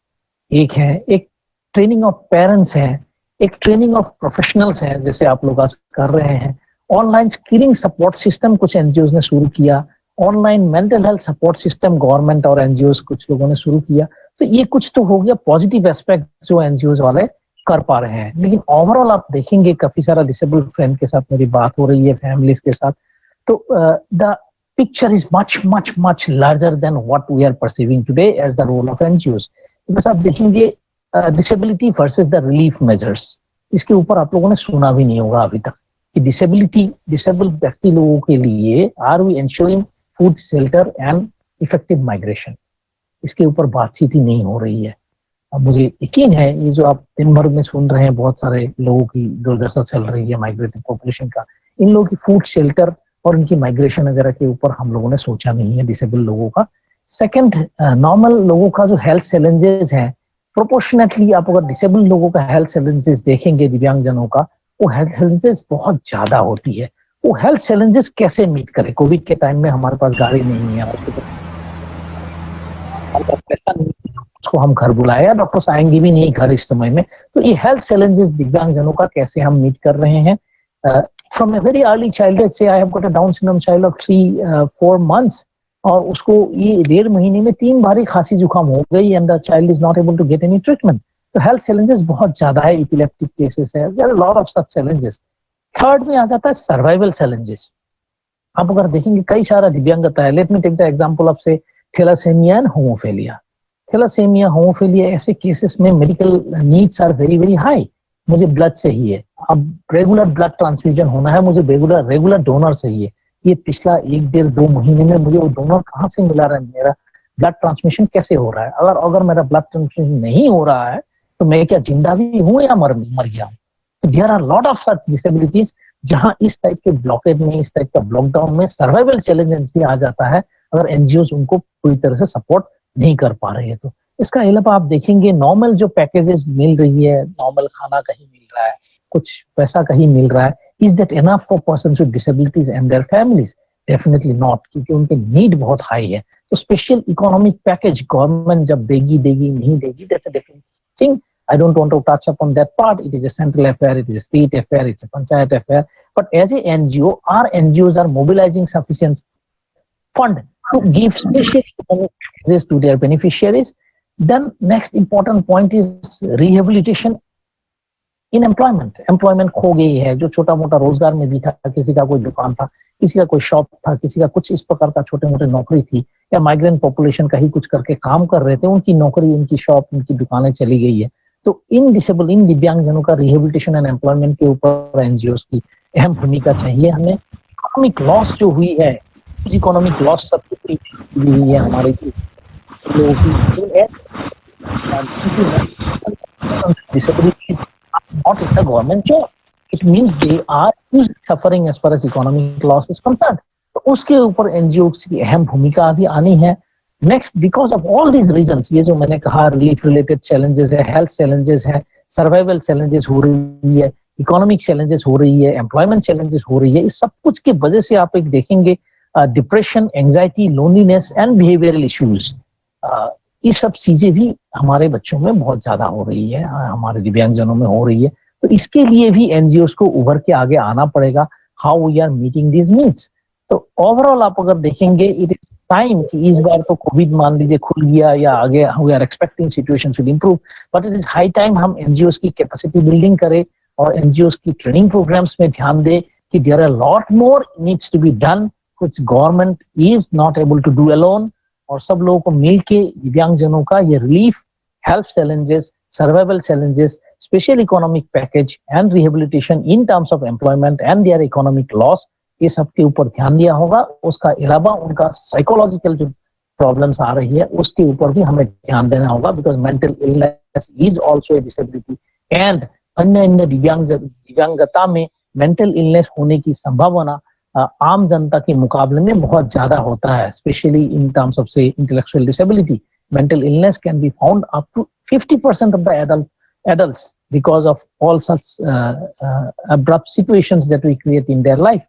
एक है, एक ट्रेनिंग ऑफ पेरेंट्स है, एक ट्रेनिंग ऑफ प्रोफेशनल्स है जैसे आप लोग आज कर रहे हैं। ऑनलाइन स्किलिंग सपोर्ट सिस्टम कुछ एनजीओ ने शुरू किया, online mental health support system government और एनजीओ कुछ लोगों ने शुरू किया। तो ये कुछ तो हो गया पॉजिटिव एस्पेक्ट जो एनजीओ वाले कर पा रहे हैं। लेकिन ओवरऑल आप देखेंगे काफी सारा डिसेबल्ड फ्रेंड के साथ मेरी बात हो रही है, फैमिलीज के साथ, तो the picture is much much much larger than what we are perceiving today as the role of NGOs. बस आप देखेंगे disability versus the relief measures, इसके ऊपर आप लोगों ने सुना भी नहीं होगा अभी तक कि डिसेबल्ड व्यक्ति लोगों के लिए are we ensuring food, shelter and effective migration, इसके ऊपर बातचीत ही नहीं हो रही है। अब मुझे यकीन है ये जो आप दिन भर में सुन रहे हैं, बहुत सारे लोगों की दुर्दशा चल रही है माइग्रेटिंग पॉपुलेशन का, इन लोगों की फूड, शेल्टर और इनकी माइग्रेशन वगैरह के ऊपर हम लोगों ने सोचा नहीं है डिसेबल लोगों का। सेकंड, नॉर्मल लोगों का जो हेल्थ चैलेंजेस है, प्रोपोर्शनेटली आप अगर डिसेबल लोगों का हेल्थ चैलेंजेस देखेंगे, दिव्यांगजनों का, वो हेल्थ चैलेंजेस बहुत ज्यादा होती है। वो हेल्थ चैलेंजेस कैसे मीट करे? कोविड के टाइम में हमारे पास गाड़ी नहीं है, पैसा नहीं है, उसको हम घर बुलाया, डॉक्टर्स आएंगे भी नहीं घर इस समय में। तो ये हेल्थ चैलेंजेस दिव्यांगजनों का कैसे हम मीट कर रहे हैं? From a very early childhood से I have got a Down syndrome child of 3-4 months, और उसको ये 1.5 महीने में 3 बार खांसी जुकाम हो गई and the child is not able to get any treatment. तो हेल्थ चैलेंजेस बहुत ज्यादा है, इपिलेप्टिक केसेस है, there are lot of such challenges. Third में आ जाता है सर्वाइवल चैलेंजेस। आप अगर देखेंगे कई सारा दिव्यांगता है, let me take the example of say thalassemia and hemophilia. Thalassemia, hemophilia ऐसे केसेस में medical needs are very very high. मुझे ब्लड चाहिए, अब रेगुलर ब्लड ट्रांसफ्यूजन होना है, मुझे रेगुलर डोनर चाहिए। ये पिछला 1-1.5-2 महीने में मुझे वो डोनर कहाँ से मिला रहा है? मेरा ब्लड ट्रांसमिशन कैसे हो रहा है? अगर मेरा ब्लड ट्रांसमिशन नहीं हो रहा है तो मैं क्या जिंदा भी हूँ या मर गया हूँ? तो there are lot of such disabilities जहाँ इस टाइप के ब्लॉकेज में, इस टाइप का लॉकडाउन में सर्वाइवल चैलेंजेस भी आ जाता है अगर एनजीओ उनको पूरी तरह से सपोर्ट नहीं कर पा रहे हैं। तो इसका अलावा आप देखेंगे नॉर्मल जो पैकेजेस मिल रही है, नॉर्मल खाना कहीं मिल रहा है, कुछ पैसा कहीं मिल रहा है, is that enough for persons with disabilities and their families? Definitely not, क्योंकि उनके नीड बहुत हाई है। तो स्पेशल इकोनॉमिक पैकेज गवर्नमेंट जब देगी नहीं देगी, that's a different thing. I don't want to touch upon that part. It is a central affair, it is a state affair, it's a panchayat affair. But as a NGO, our NGOs are mobilizing sufficient fund to give special economic packages to their beneficiaries. Then next important point is rehabilitation in employment. Employment खो गई है, जो छोटा मोटा रोजगार में भी था, किसी का कोई दुकान था, किसी का कोई शॉप था, किसी का कुछ इस प्रकार का छोटे मोटे नौकरी थी, या माइग्रेंट पॉपुलेशन का ही कुछ करके काम कर रहे थे, उनकी नौकरी, उनकी शॉप, उनकी दुकानें चली गई है। तो इन दिव्यांगजनों का रिहेबिलिटेशन एंड एम्प्लॉयमेंट के ऊपर एनजीओ की अहम भूमिका चाहिए। हमें इकोनॉमिक लॉस जो हुई है, इकोनॉमिक लॉस सबसे हुई है हमारे लोगों की, disabilities are not in the government job. It means they are suffering as far as economic loss is concerned. तो उसके ऊपर एनजीओ की अहम भूमिका अभी आनी है। Next, because of all these reasons, ये जो मैंने कहा रिलीफ रिलेटेड चैलेंजेस है, हेल्थ चैलेंजेस है, सर्वाइवल चैलेंजेस हो रही है, इकोनॉमिक चैलेंजेस हो रही है, एम्प्लॉयमेंट चैलेंजेस हो रही है, इस सब कुछ की वजह से आप एक देखेंगे depression, anxiety, loneliness and behavioural issues, ये सब चीजें भी हमारे बच्चों में बहुत ज्यादा हो रही है, हमारे दिव्यांगजनों में हो रही है। तो इसके लिए भी एनजीओ को उभर के आगे आना पड़ेगा, how we are meeting these needs. तो ओवरऑल आप अगर देखेंगे, इट इज टाइम कि इस बार तो कोविड मान लीजिए खुल गया या आगे we are expecting situation should improve, but it is high time हम एनजीओ की कैपेसिटी बिल्डिंग करें और एनजीओ की ट्रेनिंग प्रोग्राम्स में ध्यान दे कि there are lot more needs to be done, कुछ government is not able to do alone, और सब लोगों को मिलके दिव्यांगजनों का ये relief, health challenges, survival challenges, special economic package and rehabilitation in terms of employment and their economic loss, ये सब के ऊपर ध्यान दिया होगा। उसका अलावा उनका साइकोलॉजिकल जो प्रॉब्लम्स आ रही है उसके ऊपर भी हमें ध्यान देना होगा, because mental illness is also a disability and अन्य दिव्यांगता में मेंटल इलनेस होने की संभावना आम जनता के मुकाबले में बहुत ज्यादा होता है, specially in terms of say intellectual disability. Mental illness can be found up to 50% of the adults because of all such abrupt situations that we create in their life.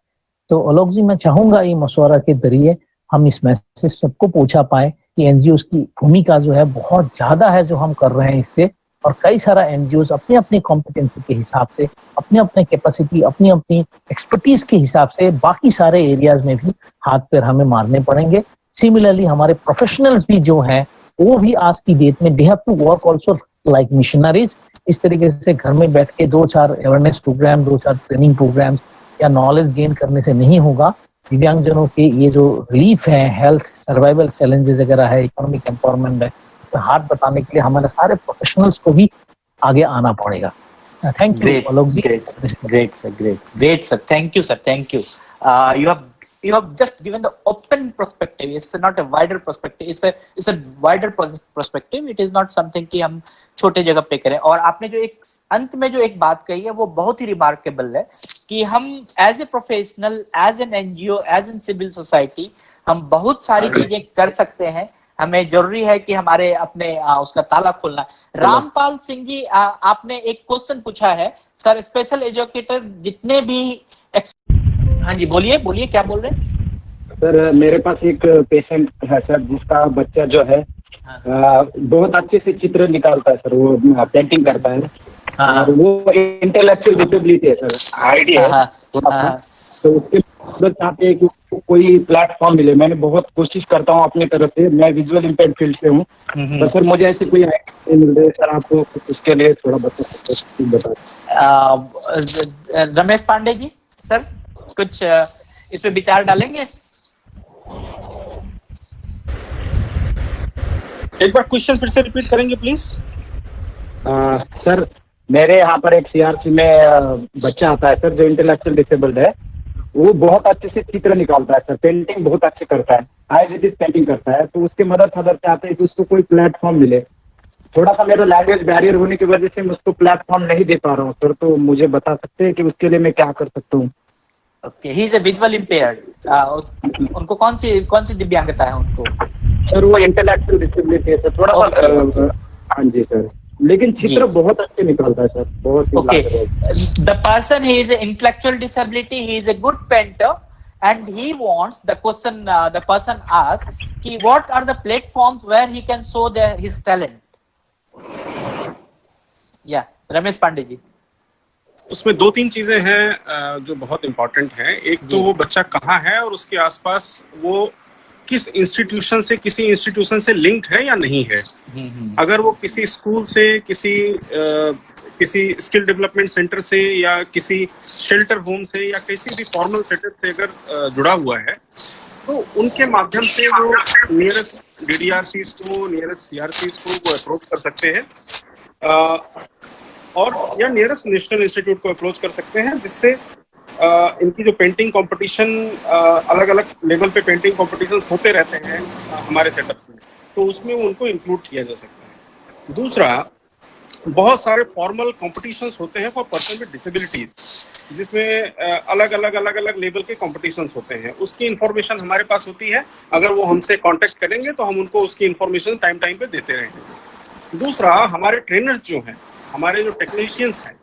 तो आलोक जी, मैं चाहूंगा ये मशवरा के जरिए हम इस मैसेज सबको पहुंचा पाए कि एनजीओ की भूमिका जो है बहुत ज्यादा है जो हम कर रहे हैं इससे, और कई सारा एनजीओ अपने अपने कॉम्पिटेंसी के हिसाब से, अपने अपने कैपेसिटी, अपनी अपनी एक्सपर्टीज के हिसाब से बाकी सारे एरियाज में भी हाथ पैर हमें मारने पड़ेंगे. सिमिलरली हमारे प्रोफेशनल्स भी जो हैं वो भी आज की डेट में they have to work also like missionaries. इस तरीके से घर में बैठ के 2-4 अवेयरनेस प्रोग्राम, 2-4 ट्रेनिंग प्रोग्राम्स या नॉलेज गेन करने से नहीं होगा. दिव्यांगजनों के ये जो रिलीफ है, हेल्थ सर्वाइवल चैलेंजेस वगैरह है, इकोनॉमिक एम्पावरमेंट है, तो हाथ बताने के लिए हमारे सारे प्रोफेशनल्स को भी आगे आना पड़ेगा. Thank you Alok ji. Great sir. Thank you sir. Thank you. You have just given the open perspective. It's not a wider perspective. It's a wider perspective. It is not something कि हम छोटे जगह पे करें. और आपने जो एक अंत में जो एक बात कही है वो बहुत ही रिमार्केबल है कि हम as a professional, as an NGO, as an civil society हम बहुत सारी चीजें कर सकते हैं. हमें जरूरी है कि हमारे अपने उसका ताला खोलना. रामपाल सिंह जी, आपने एक क्वेश्चन पूछा है सर. स्पेशल एजुकेटर जितने भी हाँ जी, बोलिए क्या बोल रहे हैं सर? मेरे पास एक पेशेंट है सर जिसका बच्चा जो है बहुत अच्छे से चित्र निकालता है सर, वो पेंटिंग करता है. और वो इंटेलेक्चुअल डिसेबिलिटी है सर, आईडिया है. तो उसके मतलब चाहते हैं कि कोई प्लेटफॉर्म मिले. मैंने बहुत कोशिश करता हूँ अपनी तरफ से, मैं विजुअल इम्पेयर्ड फील्ड से हूँ, तो सर मुझे ऐसी कोई आइडिया मिल रही है सर, आपको उसके लिए थोड़ा बता. रमेश पांडे जी सर, कुछ इस पे विचार डालेंगे? एक बार क्वेश्चन फिर से रिपीट करेंगे प्लीज. सर मेरे यहाँ पर एक सीआरसी में बच्चा आता है सर जो इंटेलेक्चुअल डिसेबल्ड है. वो बहुत अच्छे से चित्र निकालता है सर, पेंटिंग बहुत अच्छे करता है, हाई पेंटिंग करता है. तो उसके मदर फादर चाहते हैं कि उसको कोई प्लेटफॉर्म मिले. थोड़ा सा मेरा लैंग्वेज बैरियर होने की वजह से मैं उसको प्लेटफॉर्म नहीं दे पा रहा हूँ सर. तो मुझे बता सकते हैं कि उसके लिए मैं क्या कर सकता हूँ? Okay, he is a visual impaired. उनको कौन सी दिव्यांगता है उनको? सर वो इंटेलेक्चुअल डिसेबिलिटी है सर, थोड़ा सा. हाँ जी सर, लेकिन चित्र बहुत अच्छे निकालता है सर, बहुत. Okay, the person he is intellectual disability, he is a good painter and he wants the question the person asks कि what are the platforms where he can show his talent. या रमेश पांडे जी, उसमें 2-3 चीजें हैं जो बहुत इंपॉर्टेंट है. एक तो वो बच्चा कहाँ है और उसके आसपास वो किस इंस्टीट्यूशन से लिंक्ड है या नहीं है. अगर वो किसी स्कूल से, किसी स्किल डेवलपमेंट सेंटर से या किसी शेल्टर होम से या किसी भी फॉर्मल सेटअप से अगर जुड़ा हुआ है तो उनके माध्यम से वो नियरेस्ट डीडीआरसी को, नियरेस्ट सीआरसी को वो अप्रोच कर सकते हैं, और या नियरेस्ट नेशनल इंस्टीट्यूट को अप्रोच कर सकते हैं, जिससे इनकी जो पेंटिंग कंपटीशन, अलग अलग लेवल पे पेंटिंग कंपटीशन होते रहते हैं हमारे सेटअप्स में, तो उसमें उनको इंक्लूड किया जा सकता है. दूसरा, बहुत सारे फॉर्मल कॉम्पिटिशन्स होते हैं फॉर पर्सन विद डिसेबिलिटीज, जिसमें अलग अलग लेवल के कॉम्पिटिशन्स होते हैं. उसकी इंफॉर्मेशन हमारे पास होती है. अगर वो हमसे कांटेक्ट करेंगे तो हम उनको उसकी इंफॉर्मेशन टाइम पे देते रहेंगे. दूसरा, हमारे ट्रेनर्स जो हैं, हमारे जो टेक्नीशियंस हैं,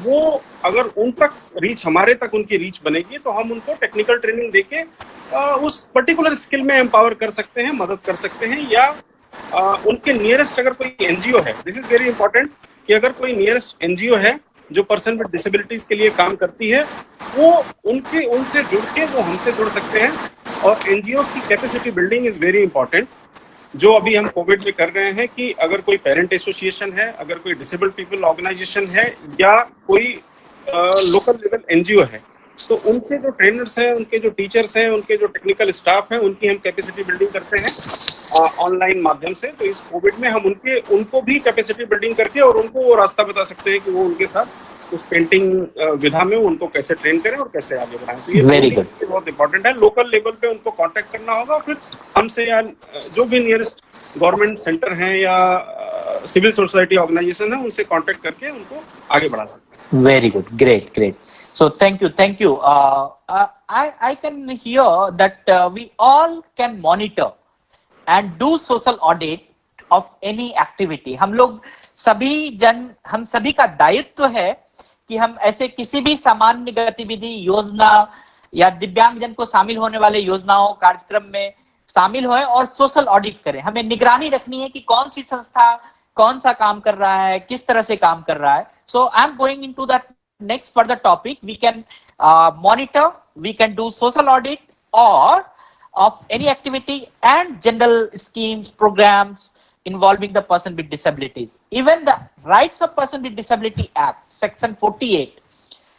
वो अगर उन तक हमारे तक उनकी रीच बनेगी तो हम उनको टेक्निकल ट्रेनिंग देके उस पर्टिकुलर स्किल में एम्पावर कर सकते हैं, मदद कर सकते हैं. या उनके नियरेस्ट अगर कोई एनजीओ है, दिस इज वेरी इंपॉर्टेंट, कि अगर कोई नियरेस्ट एनजीओ है जो पर्सन विद डिसेबिलिटीज के लिए काम करती है, वो उनसे जुड़ के वो हमसे जुड़ सकते हैं. और एनजीओ की capacity building is very important, जो अभी हम कोविड में कर रहे हैं. कि अगर कोई पेरेंट एसोसिएशन है, अगर कोई डिसेबल्ड पीपल ऑर्गेनाइजेशन है या कोई लोकल लेवल एनजीओ है, तो उनके जो ट्रेनर्स हैं, उनके जो टीचर्स हैं, उनके जो टेक्निकल स्टाफ है, उनकी हम कैपेसिटी बिल्डिंग करते हैं ऑनलाइन माध्यम से. तो इस कोविड में हम उनको भी कैपेसिटी बिल्डिंग करके और उनको वो रास्ता बता सकते हैं कि वो उनके साथ उस पेंटिंग विधा में उनको कैसे ट्रेन करें और कैसे आगे बढ़ाएं। तो ये Very good. बहुत इंपॉर्टेंट है। लोकल लेवल पे उनको कांटेक्ट करना होगा, फिर हमसे या जो भी नियरेस्ट गवर्नमेंट सेंटर हैं या सिविल सोसाइटी ऑर्गेनाइजेशन है उनसे कांटेक्ट करके उनको आगे बढ़ा सकते हैं। Very good, great. So thank you. I can hear that we all can monitor and do social audit of any activity. हम सभी का दायित्व है कि हम ऐसे किसी भी सामान्य गतिविधि, योजना या दिव्यांगजन को शामिल होने वाले योजनाओं, कार्यक्रम में शामिल होए और सोशल ऑडिट करें। हमें निगरानी रखनी है कि कौन सी संस्था कौन सा काम कर रहा है, किस तरह से काम कर रहा है। So I am going into the next further topic. We can monitor, we can do social audit और of any activity and general schemes, programs involving the person with disabilities. Even the Rights of Person with Disability Act, Section 48,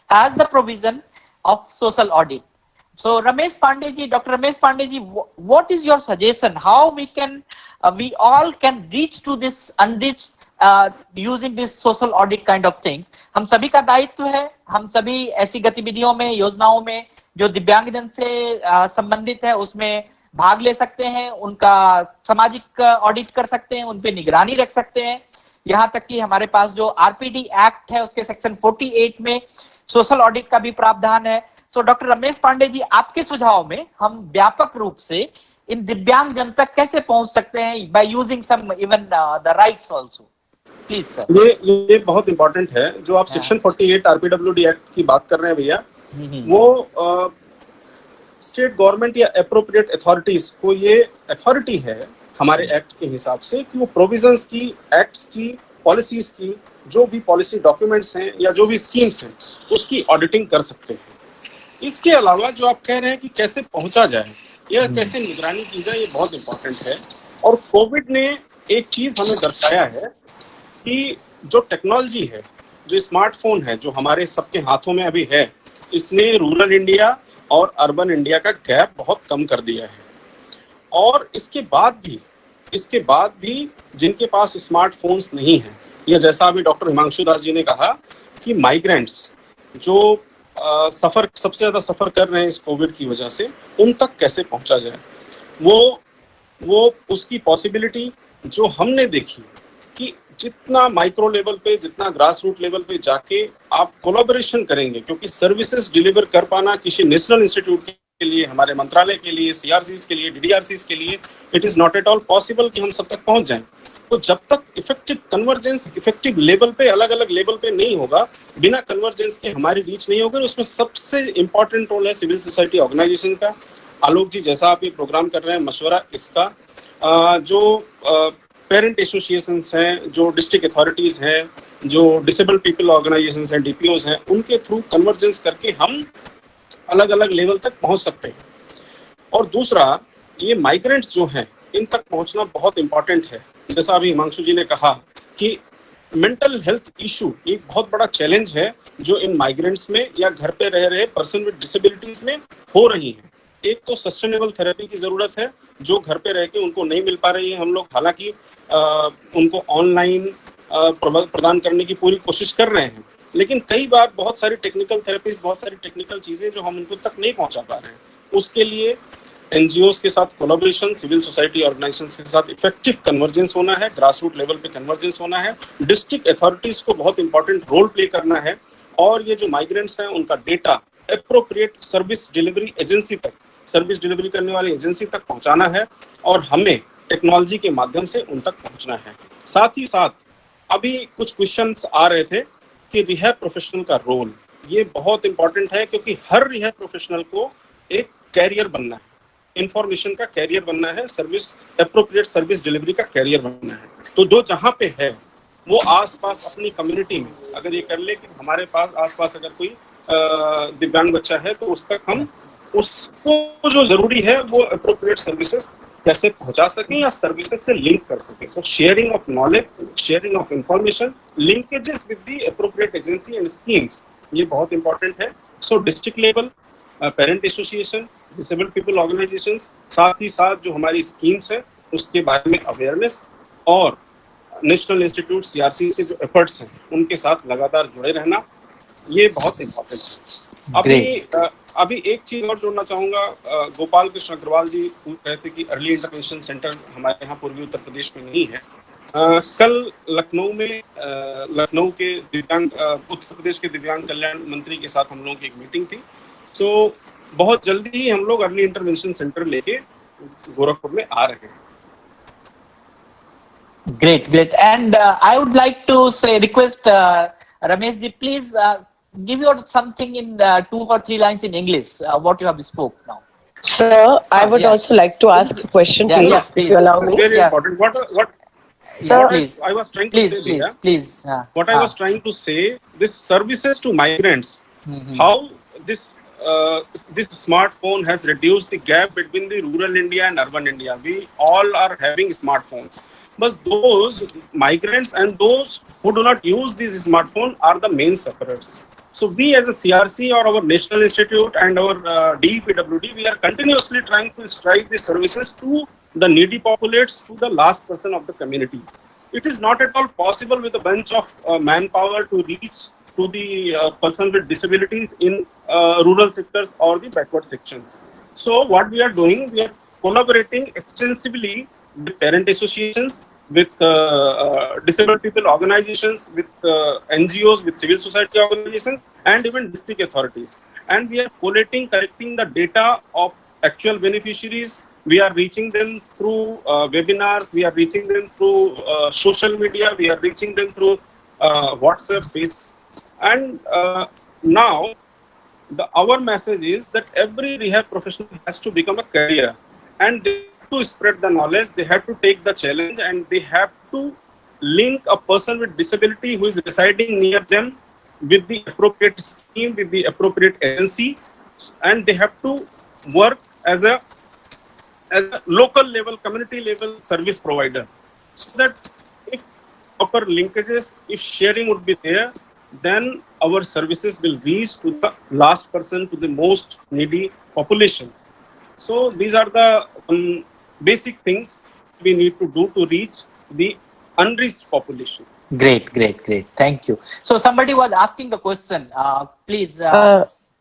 has the provision of social audit. So Ramesh Pandey ji, Dr. Ramesh Pandey ji, what is your suggestion? How we can, we all can reach to this unreached using this social audit kind of things? हम सभी का दायित्व है, हम सभी ऐसी गतिविधियों में, योजनाओं में जो दिव्यांगजन से संबंधित है उसमें भाग ले सकते हैं, उनका सामाजिक ऑडिट कर सकते हैं, उन पे निगरानी रख सकते हैं। यहाँ तक कि हमारे पास जो आरपीडी एक्ट है उसके सेक्शन 48 में सोशल ऑडिट का भी प्रावधान है। सो डॉक्टर रमेश पांडे जी, आपके सुझाव में हम व्यापक रूप से इन दिव्यांगजन तक कैसे पहुंच सकते हैं by using some even the rights also? Please sir. ये बहुत इंपॉर्टेंट है जो आप सेक्शन 48 आरपीडब्ल्यूडी एक्ट की बात कर रहे हैं भैया। वो स्टेट गवर्नमेंट या एप्रोप्रिएट अथॉरिटीज को ये अथॉरिटी है हमारे एक्ट के हिसाब से कि वो प्रोविजंस की, एक्ट्स की, पॉलिसीज की, जो भी पॉलिसी डॉक्यूमेंट्स हैं या जो भी स्कीम्स हैं उसकी ऑडिटिंग कर सकते हैं। इसके अलावा जो आप कह रहे हैं कि कैसे पहुंचा जाए या कैसे निगरानी की जाए, ये बहुत इंपॉर्टेंट है। और कोविड ने एक चीज हमें दर्शाया है कि जो टेक्नोलॉजी है, जो स्मार्टफोन है, जो हमारे सबके हाथों में अभी है, इसने रूरल इंडिया और अर्बन इंडिया का गैप बहुत कम कर दिया है। और इसके बाद भी जिनके पास स्मार्टफोन्स नहीं हैं, या जैसा अभी डॉक्टर हिमांशु दास जी ने कहा कि माइग्रेंट्स जो सबसे ज्यादा सफर कर रहे हैं इस कोविड की वजह से, उन तक कैसे पहुंचा जाए, वो उसकी पॉसिबिलिटी जो हमने देखी कि जितना माइक्रो लेवल पे, जितना ग्रास रूट लेवल पे जाके आप कोलैबोरेशन करेंगे, क्योंकि सर्विसेज डिलीवर कर पाना किसी नेशनल इंस्टीट्यूट के लिए, हमारे मंत्रालय के लिए, सीआरसीज के लिए, डीडीआरसीज के लिए it is not at all possible कि हम सब तक पहुंच जाएं। तो जब तक इफेक्टिव कन्वर्जेंस इफेक्टिव लेवल पे, अलग अलग लेवल पे नहीं होगा, बिना कन्वर्जेंस के हमारी रीच नहीं होगी। उसमें सबसे इंपॉर्टेंट रोल है सिविल सोसाइटी ऑर्गेनाइजेशन का। आलोक जी, जैसा आप ये प्रोग्राम कर रहे हैं, मशवरा इसका, जो पेरेंट एसोसिएशंस हैं, जो डिस्ट्रिक्ट अथॉरिटीज हैं, जो डिसेबल पीपल ऑर्गेनाइजेशंस हैं, डीपीओज हैं, उनके थ्रू कन्वर्जेंस करके हम अलग अलग लेवल तक पहुंच सकते हैं। और दूसरा, ये माइग्रेंट्स जो हैं, इन तक पहुंचना बहुत इंपॉर्टेंट है। जैसा अभी हिमांशु जी ने कहा कि मेंटल हेल्थ इशू एक बहुत बड़ा चैलेंज है जो इन माइग्रेंट्स में या घर पे रह रहे पर्सन विद डिसेबिलिटीज में हो रही है। एक तो सस्टेनेबल थेरेपी की जरूरत है जो घर पे रह के उनको नहीं मिल पा रही है। हम लोग हालांकि उनको ऑनलाइन प्रदान करने की पूरी कोशिश कर रहे हैं, लेकिन कई बार बहुत सारी टेक्निकल थेरेपीज, बहुत सारी टेक्निकल चीजें जो हम उनको तक नहीं पहुंचा पा रहे हैं, उसके लिए एनजीओस के साथ कोलैबोरेशन, सिविल सोसाइटी ऑर्गेनाइजेशंस के साथ इफेक्टिव कन्वर्जेंस होना है, ग्रास रूट लेवल पे कन्वर्जेंस होना है, डिस्ट्रिक्ट अथॉरिटीज को बहुत इंपॉर्टेंट रोल प्ले करना है, और ये जो माइग्रेंट्स हैं उनका data appropriate service delivery agency तक, सर्विस डिलीवरी करने वाली एजेंसी तक पहुंचाना है, और हमें टेक्नोलॉजी के माध्यम से उन तक पहुंचना है। साथ ही साथ अभी कुछ क्वेश्चंस आ रहे थे कि रिहैब प्रोफेशनल का रोल, ये बहुत इंपॉर्टेंट है, क्योंकि हर रिहैब प्रोफेशनल को एक कैरियर बनना है, इंफॉर्मेशन का कैरियर बनना है, सर्विस एप्रोप्रिएट सर्विस डिलीवरी का कैरियर बनना है। तो जो जहाँ पे है वो आसपास अपनी कम्युनिटी में अगर ये कर ले कि हमारे पास आसपास अगर कोई दिव्यांग बच्चा है तो उस तक हम उसको जो जरूरी है वो एप्रोप्रिएट सर्विसेज कैसे पहुंचा सकें या सर्विसेज से लिंक कर सकें। सो sharing of knowledge, sharing of information, linkages with the appropriate agency and schemes, ये बहुत इंपॉर्टेंट है। सो district level, parent association, disabled people organisations, साथ ही साथ जो हमारी स्कीम्स है उसके बारे में अवेयरनेस, और नेशनल इंस्टीट्यूट सीआरसी के जो एफर्ट्स हैं उनके साथ लगातार जुड़े रहना, ये बहुत इम्पोर्टेंट है। अभी एक चीज और जोड़ना चाहूंगा, गोपाल कृष्ण अग्रवाल जी कहते कि अर्ली इंटरवेंशन सेंटर हमारे यहाँ पूर्वी उत्तर प्रदेश में नहीं है। कल लखनऊ के दिव्यांग उत्तर प्रदेश के दिव्यांग कल्याण मंत्री के साथ हम लोगों की एक मीटिंग थी। सो बहुत जल्दी ही हम लोग अर्ली इंटरवेंशन सेंटर लेके गोरखपुर में आ रहे हैं। Great. And I would like to request Ramesh ji, please give your something in 2 or 3 lines in English, what you have spoke now. Sir, I would also like to ask a question, please, if you allow me. Very important. What Sir, please. I was trying to say, please. What I was trying to say, this services to migrants, how this smartphone has reduced the gap between the rural India and urban India. We all are having smartphones, but those migrants and those who do not use this smartphone are the main sufferers. So we as a CRC or our National Institute and our DEPWD, we are continuously trying to strive the services to the needy populates, to the last person of the community. It is not at all possible with a bunch of manpower to reach to the person with disabilities in rural sectors or the backward sections. So what we are doing, we are collaborating extensively with parent associations, with disabled people organizations, with NGOs, with civil society organizations, and even district authorities. And we are collecting the data of actual beneficiaries. We are reaching them through webinars. We are reaching them through social media. We are reaching them through WhatsApp, Facebook. And now, our message is that every rehab professional has to become a career, and they have to spread the knowledge. They have to take the challenge, and they have to link a person with disability who is residing near them with the appropriate scheme, with the appropriate agency, and they have to work as a local level, community level service provider, so that if proper linkages, if sharing would be there, then our services will reach to the last person, to the most needy populations. So these are the basic things we need to do to reach the unreached population. Great. Thank you. So somebody was asking the question. Please.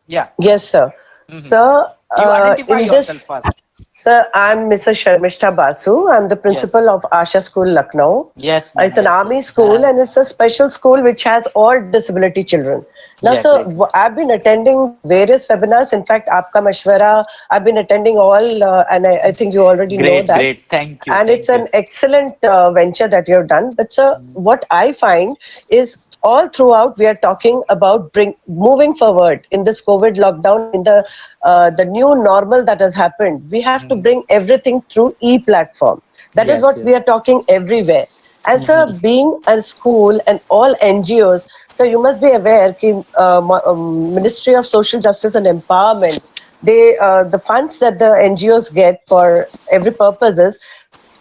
Yes, sir. Sir, you identify yourself first. Sir, I'm Mrs. Sharmishta Basu. I'm the principal of Asha School, Lucknow. Yes, it's an army school, and it's a special school which has all disability children. Now, sir, I've been attending various webinars. In fact, Aapka Mashwara, I've been attending all, and I think you already know that. Great, thank you. And it's an excellent venture that you have done. But, sir, what I find is all throughout we are talking about moving forward in this COVID lockdown, in the new normal that has happened. We have to bring everything through e-platform. That is what we are talking everywhere. And sir, being a school and all NGOs, so you must be aware that Ministry of Social Justice and Empowerment, the funds that the NGOs get for every purpose is,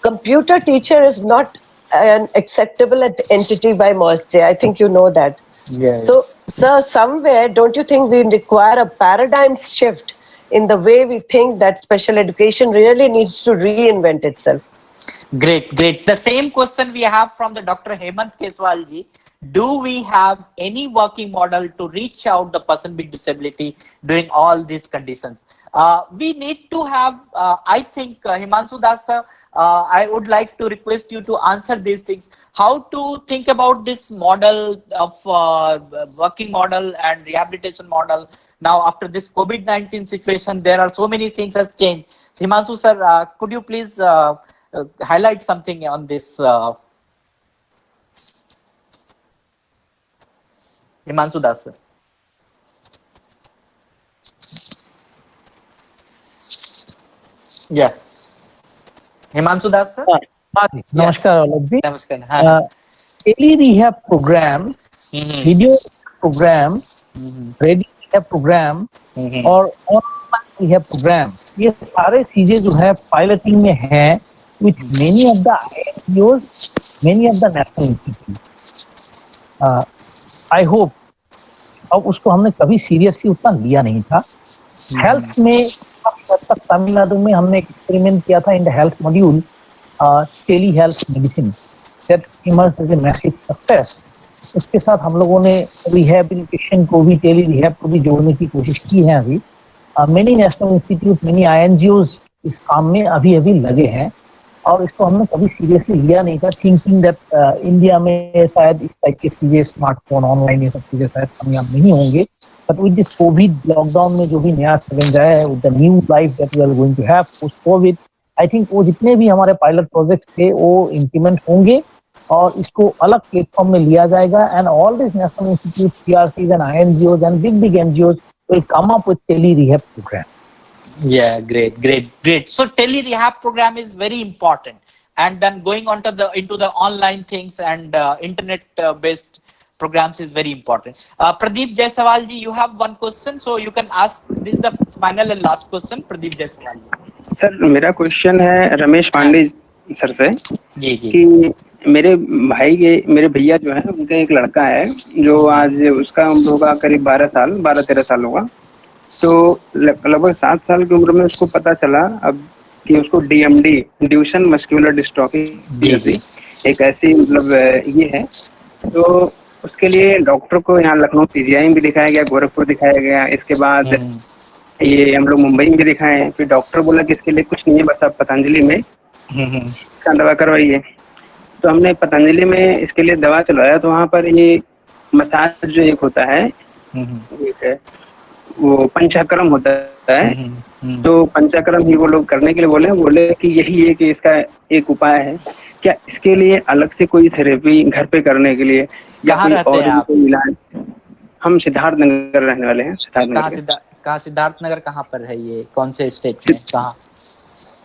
computer teacher is not an acceptable entity by MOSJ. I think you know that. Yes. So, sir, somewhere, don't you think we require a paradigm shift in the way we think that special education really needs to reinvent itself? Great. The same question we have from the Dr. Hemant Keswal ji. Do we have any working model to reach out the person with disability during all these conditions? We need to have, I think, Himanshu Das sir, I would like to request you to answer these things. How to think about this model of working model and rehabilitation model now after this COVID-19 situation? There are so many things has changed. Himanshu sir, could you please highlight something on this? Himanshu Das sir. Yeah. Himanshu Das sir? Namaskar, Alok. Namaskar. Tele rehab program, video program, radio rehab program और ऑनलाइन rehab program, ये सारे चीजें जो है पायलटिंग में है with many of the NGOs, many of the national institutes. I hope, अब उसको हमने कभी सीरियसली उतना लिया नहीं था. हेल्थ में तमिलनाडु में हमने एक्सपेरिमेंट किया था in the health module tele health medicine that emerged as a massive success उसके साथ हम लोगों ने रिहेबिलिटेशन को भी, टेली रिहैब को भी जोड़ने की कोशिश की है अभी। Many national institute, many INGOs इस काम में अभी लगे हैं और इसको हमने कभी सीरियसली लिया नहीं था, थिंकिंग दैट इंडिया में शायद इस टाइप के चीजें, स्मार्टफोन, ऑनलाइन, ये सब चीजें शायद कामयाब नहीं होंगे। But with this covid lockdown में जो भी नया चैलेंज आया है, with the new life that we are going to have post covid, I think वो जितने भी हमारे पायलट प्रोजेक्ट थे वो इम्प्लीमेंट होंगे और इसको अलग प्लेटफॉर्म में लिया जाएगा। And all this national institute, CRCs and INGOs and big NGOs will come up with tele rehab program. Yeah, great. So tele rehab program is very important, and then going on to into the online things and internet based programs is very important. Pradeep Jaiswal ji, you have one question, so you can ask. This is the final and last question. Pradeep Jaiswal ji. Sir मेरा क्वेश्चन है रमेश पांडे सर से जी कि मेरे भैया जो है उनका एक लड़का है जो आज उसका उम्र होगा करीब 12-13 साल होगा। तो लगभग 7 साल की उम्र में उसको पता चला अब कि उसको DMD, ड्यूशन मस्कुलर डिस्ट्रॉफी, एक ऐसी मतलब ये है। तो उसके लिए डॉक्टर को यहाँ लखनऊ PGI में भी दिखाया गया, गोरखपुर दिखाया गया, इसके बाद ये हम लोग मुंबई में भी दिखाए। फिर डॉक्टर बोला कि इसके लिए कुछ नहीं है, बस आप पतंजलि में दवा करवाइए। तो हमने पतंजलि में इसके लिए दवा चलवाया। तो वहाँ पर ये मसाज जो एक होता है, एक है वो पंचक्रम होता है। तो पंचक्रम ही वो लोग करने के लिए बोले कि यही है कि इसका एक उपाय है। क्या इसके लिए अलग से कोई थेरेपी घर पे करने के लिए या कोई और कोई इलाज? हम सिद्धार्थ नगर रहने वाले हैं। सिद्धार्थ नगर कहाँ पर है ये? कौन से स्टेट में? कहाँ?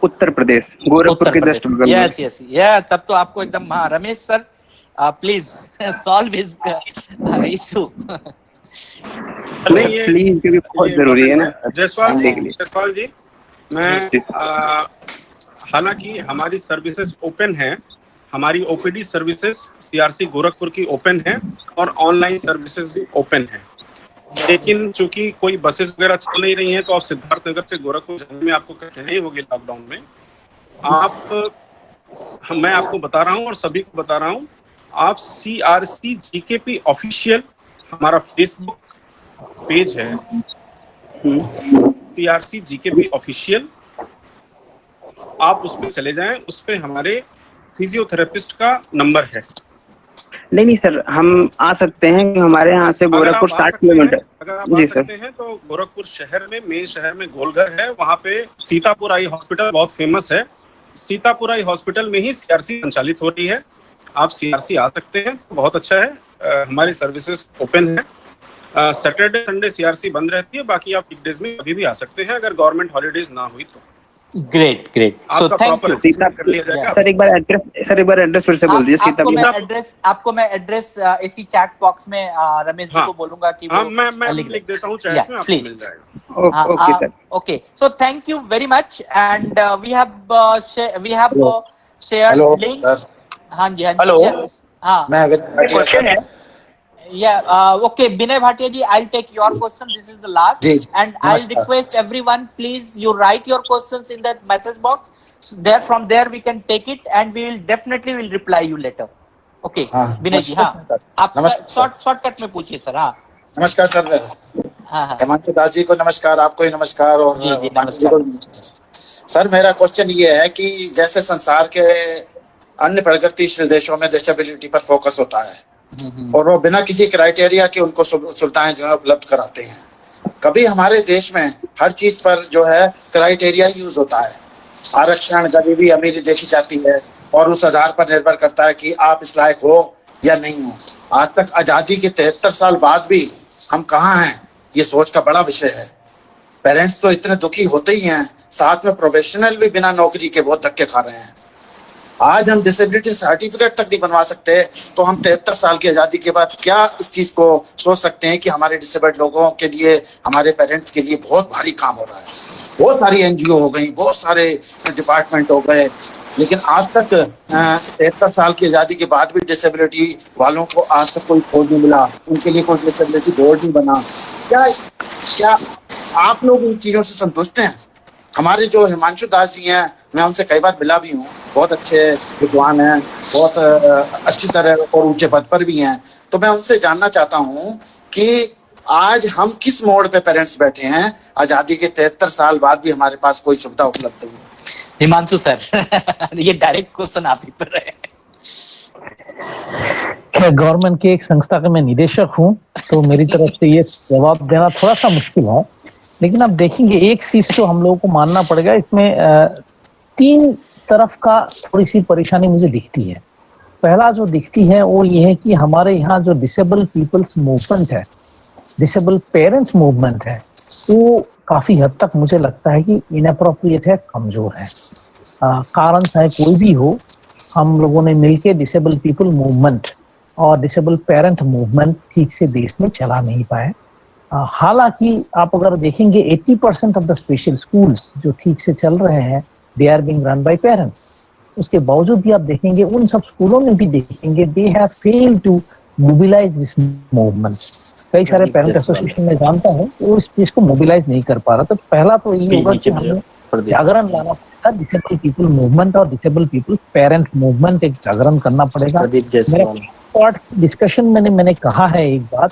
उत्तर प्रदेश, गोरखपुर के जस्ट बगल में। यस, तब तो आपको एकदम। हाँ Ramesh sir, please solve his issue. नहीं ये प्लीज, क्योंकि बहुत जरूरी है ना जयसवाल जी। मैं हालांकि हमारी सर्विसेज ओपन है, हमारी OPD सर्विसेज CRC गोरखपुर की ओपन है और ऑनलाइन सर्विसेज भी ओपन है। लेकिन चूंकि कोई बसेस वगैरह चल नहीं रही हैं तो आप सिद्धार्थ नगर से गोरखपुर जाने में आपको कठिनाई होगी लॉकडाउन में। मैं आपको बता रहा हूं और सभी को बता रहा हूं, आप CRC GKP ऑफिशियल हमारा फेसबुक पेज है, CRC GKP ऑफिशियल, आप उस पर चले जाएं। उस पे हमारे फिजियोथेरेपिस्ट का नंबर है। नहीं सर, हम आ सकते हैं, हमारे यहाँ से गोरखपुर 60 किलोमीटर। अगर आप आ सकते हैं तो गोरखपुर शहर में, मेन शहर में गोलघर है, वहाँ पे सीतापुर आई हॉस्पिटल बहुत फेमस है। सीतापुर आई हॉस्पिटल में ही CRC संचालित हो रही है। आप CRC आ सकते हैं, बहुत अच्छा है। हमारी सर्विसेज ओपन है। सैटरडे संडे CRC बंद रहती है, बाकी आप वीकडेज में कभी भी आ सकते हैं अगर गवर्नमेंट हॉलीडेज ना हुई तो। Great. So thank you sir. एक बार एड्रेस फिर से बोल दीजिए। आपको मैं एड्रेस इसी चैट बॉक्स में रमेश जी को बोलूंगा कि वो मैं लिख देता हूं चैट में, आपको मिल जाएगा। Okay sir. Okay, so thank you very much and we have shared link. हाँ जी, हेलो। हाँ, मैं क्वेश्चन है। Okay, Binay Bhatia ji, I'll take your question. This is the last, and I'll request everyone, please, you write your questions in that message box. There, from there, we can take it, and we will definitely will reply you later. Okay, Binay ji, हाँ, आप शॉर्टकट में पूछिए सर। हाँ, नमस्कार सर। हाँ, हिमांशु दास जी को नमस्कार, आपको ही नमस्कार और सर मेरा क्वेश्चन ये है कि जैसे संसार के अन्य प्रगतिशील देशों में डिसेबिलिटी पर फोकस होता है और वो बिना किसी क्राइटेरिया के उनको सुविधाएं जो है उपलब्ध कराते हैं, कभी हमारे देश में हर चीज पर जो है क्राइटेरिया यूज होता है। आरक्षण, गरीबी, अमीरी देखी जाती है और उस आधार पर निर्भर करता है कि आप इस लायक हो या नहीं हो। आज तक आजादी के 73 साल बाद भी हम कहाँ हैं, ये सोच का बड़ा विषय है। पेरेंट्स तो इतने दुखी होते ही हैं, साथ में प्रोफेशनल भी बिना नौकरी के बहुत धक्के खा रहे हैं। आज हम डिसेबिलिटी सर्टिफिकेट तक नहीं बनवा सकते, तो हम 73 साल की आजादी के बाद क्या इस चीज को सोच सकते हैं कि हमारे डिसेबल्ड लोगों के लिए, हमारे पेरेंट्स के लिए बहुत भारी काम हो रहा है। बहुत सारी NGO हो गई, बहुत सारे डिपार्टमेंट हो गए, लेकिन आज तक 73 साल की आजादी के बाद भी डिसेबिलिटी वालों को आज तक कोई खोज नहीं मिला, उनके लिए कोई डिसेबिलिटी बोर्ड नहीं बना। क्या आप लोग इन चीजों से संतुष्ट हैं? हमारे जो हिमांशु दास जी हैं, मैं उनसे कई बार मिला भी हूँ, बहुत अच्छे विद्वान हैं, बहुत अच्छी तरह और ऊंचे पद पर भी हैं। तो मैं उनसे जानना चाहता हूं कि आज हम किस मोड़ पे पेरेंट्स बैठे हैं, आजादी के 73 साल बाद भी हमारे पास कोई सुविधा उपलब्ध नहीं। हिमांशु सर ये डायरेक्ट क्वेश्चन आप ही पर है। गवर्नमेंट की एक संस्था का मैं निदेशक हूं, तो मेरी तरफ से ये जवाब देना थोड़ा सा मुश्किल है, लेकिन आप देखेंगे एक चीज तो हम लोगों को मानना पड़ेगा, इसमें 3 तरफ का थोड़ी सी परेशानी मुझे दिखती है। पहला जो दिखती है वो ये है कि हमारे यहाँ जो डिसेबल पीपल्स मूवमेंट है, डिसेबल पेरेंट्स मूवमेंट है, वो काफी हद तक मुझे लगता है कि इनअप्रोप्रिएट है, कमजोर है। कारण चाहे कोई भी हो, हम लोगों ने मिलकर डिसेबल पीपल मूवमेंट और डिसेबल पेरेंट मूवमेंट ठीक से देश में चला नहीं पाए। हालांकि आप अगर देखेंगे 80% ऑफ द स्पेशल स्कूल्स जो ठीक से चल रहे हैं, they are being run by parents. उसके बावजूद भी आप देखेंगे उन सब स्कूलों में भी देखेंगे they have failed to mobilize this movement. कई सारे पेरेंट एसोसिएशन में जानता हूँ वो इस चीज को मोबिलाइज नहीं कर पा रहा। तो पहला तो ये होगा कि हमें जागरण लाना पड़ेगा, डिसेबल पीपल मूवमेंट और डिसेबल पीपल पेरेंट मूवमेंट एक जागरण करना पड़ेगा। डिस्कशन मैंने कहा है एक बात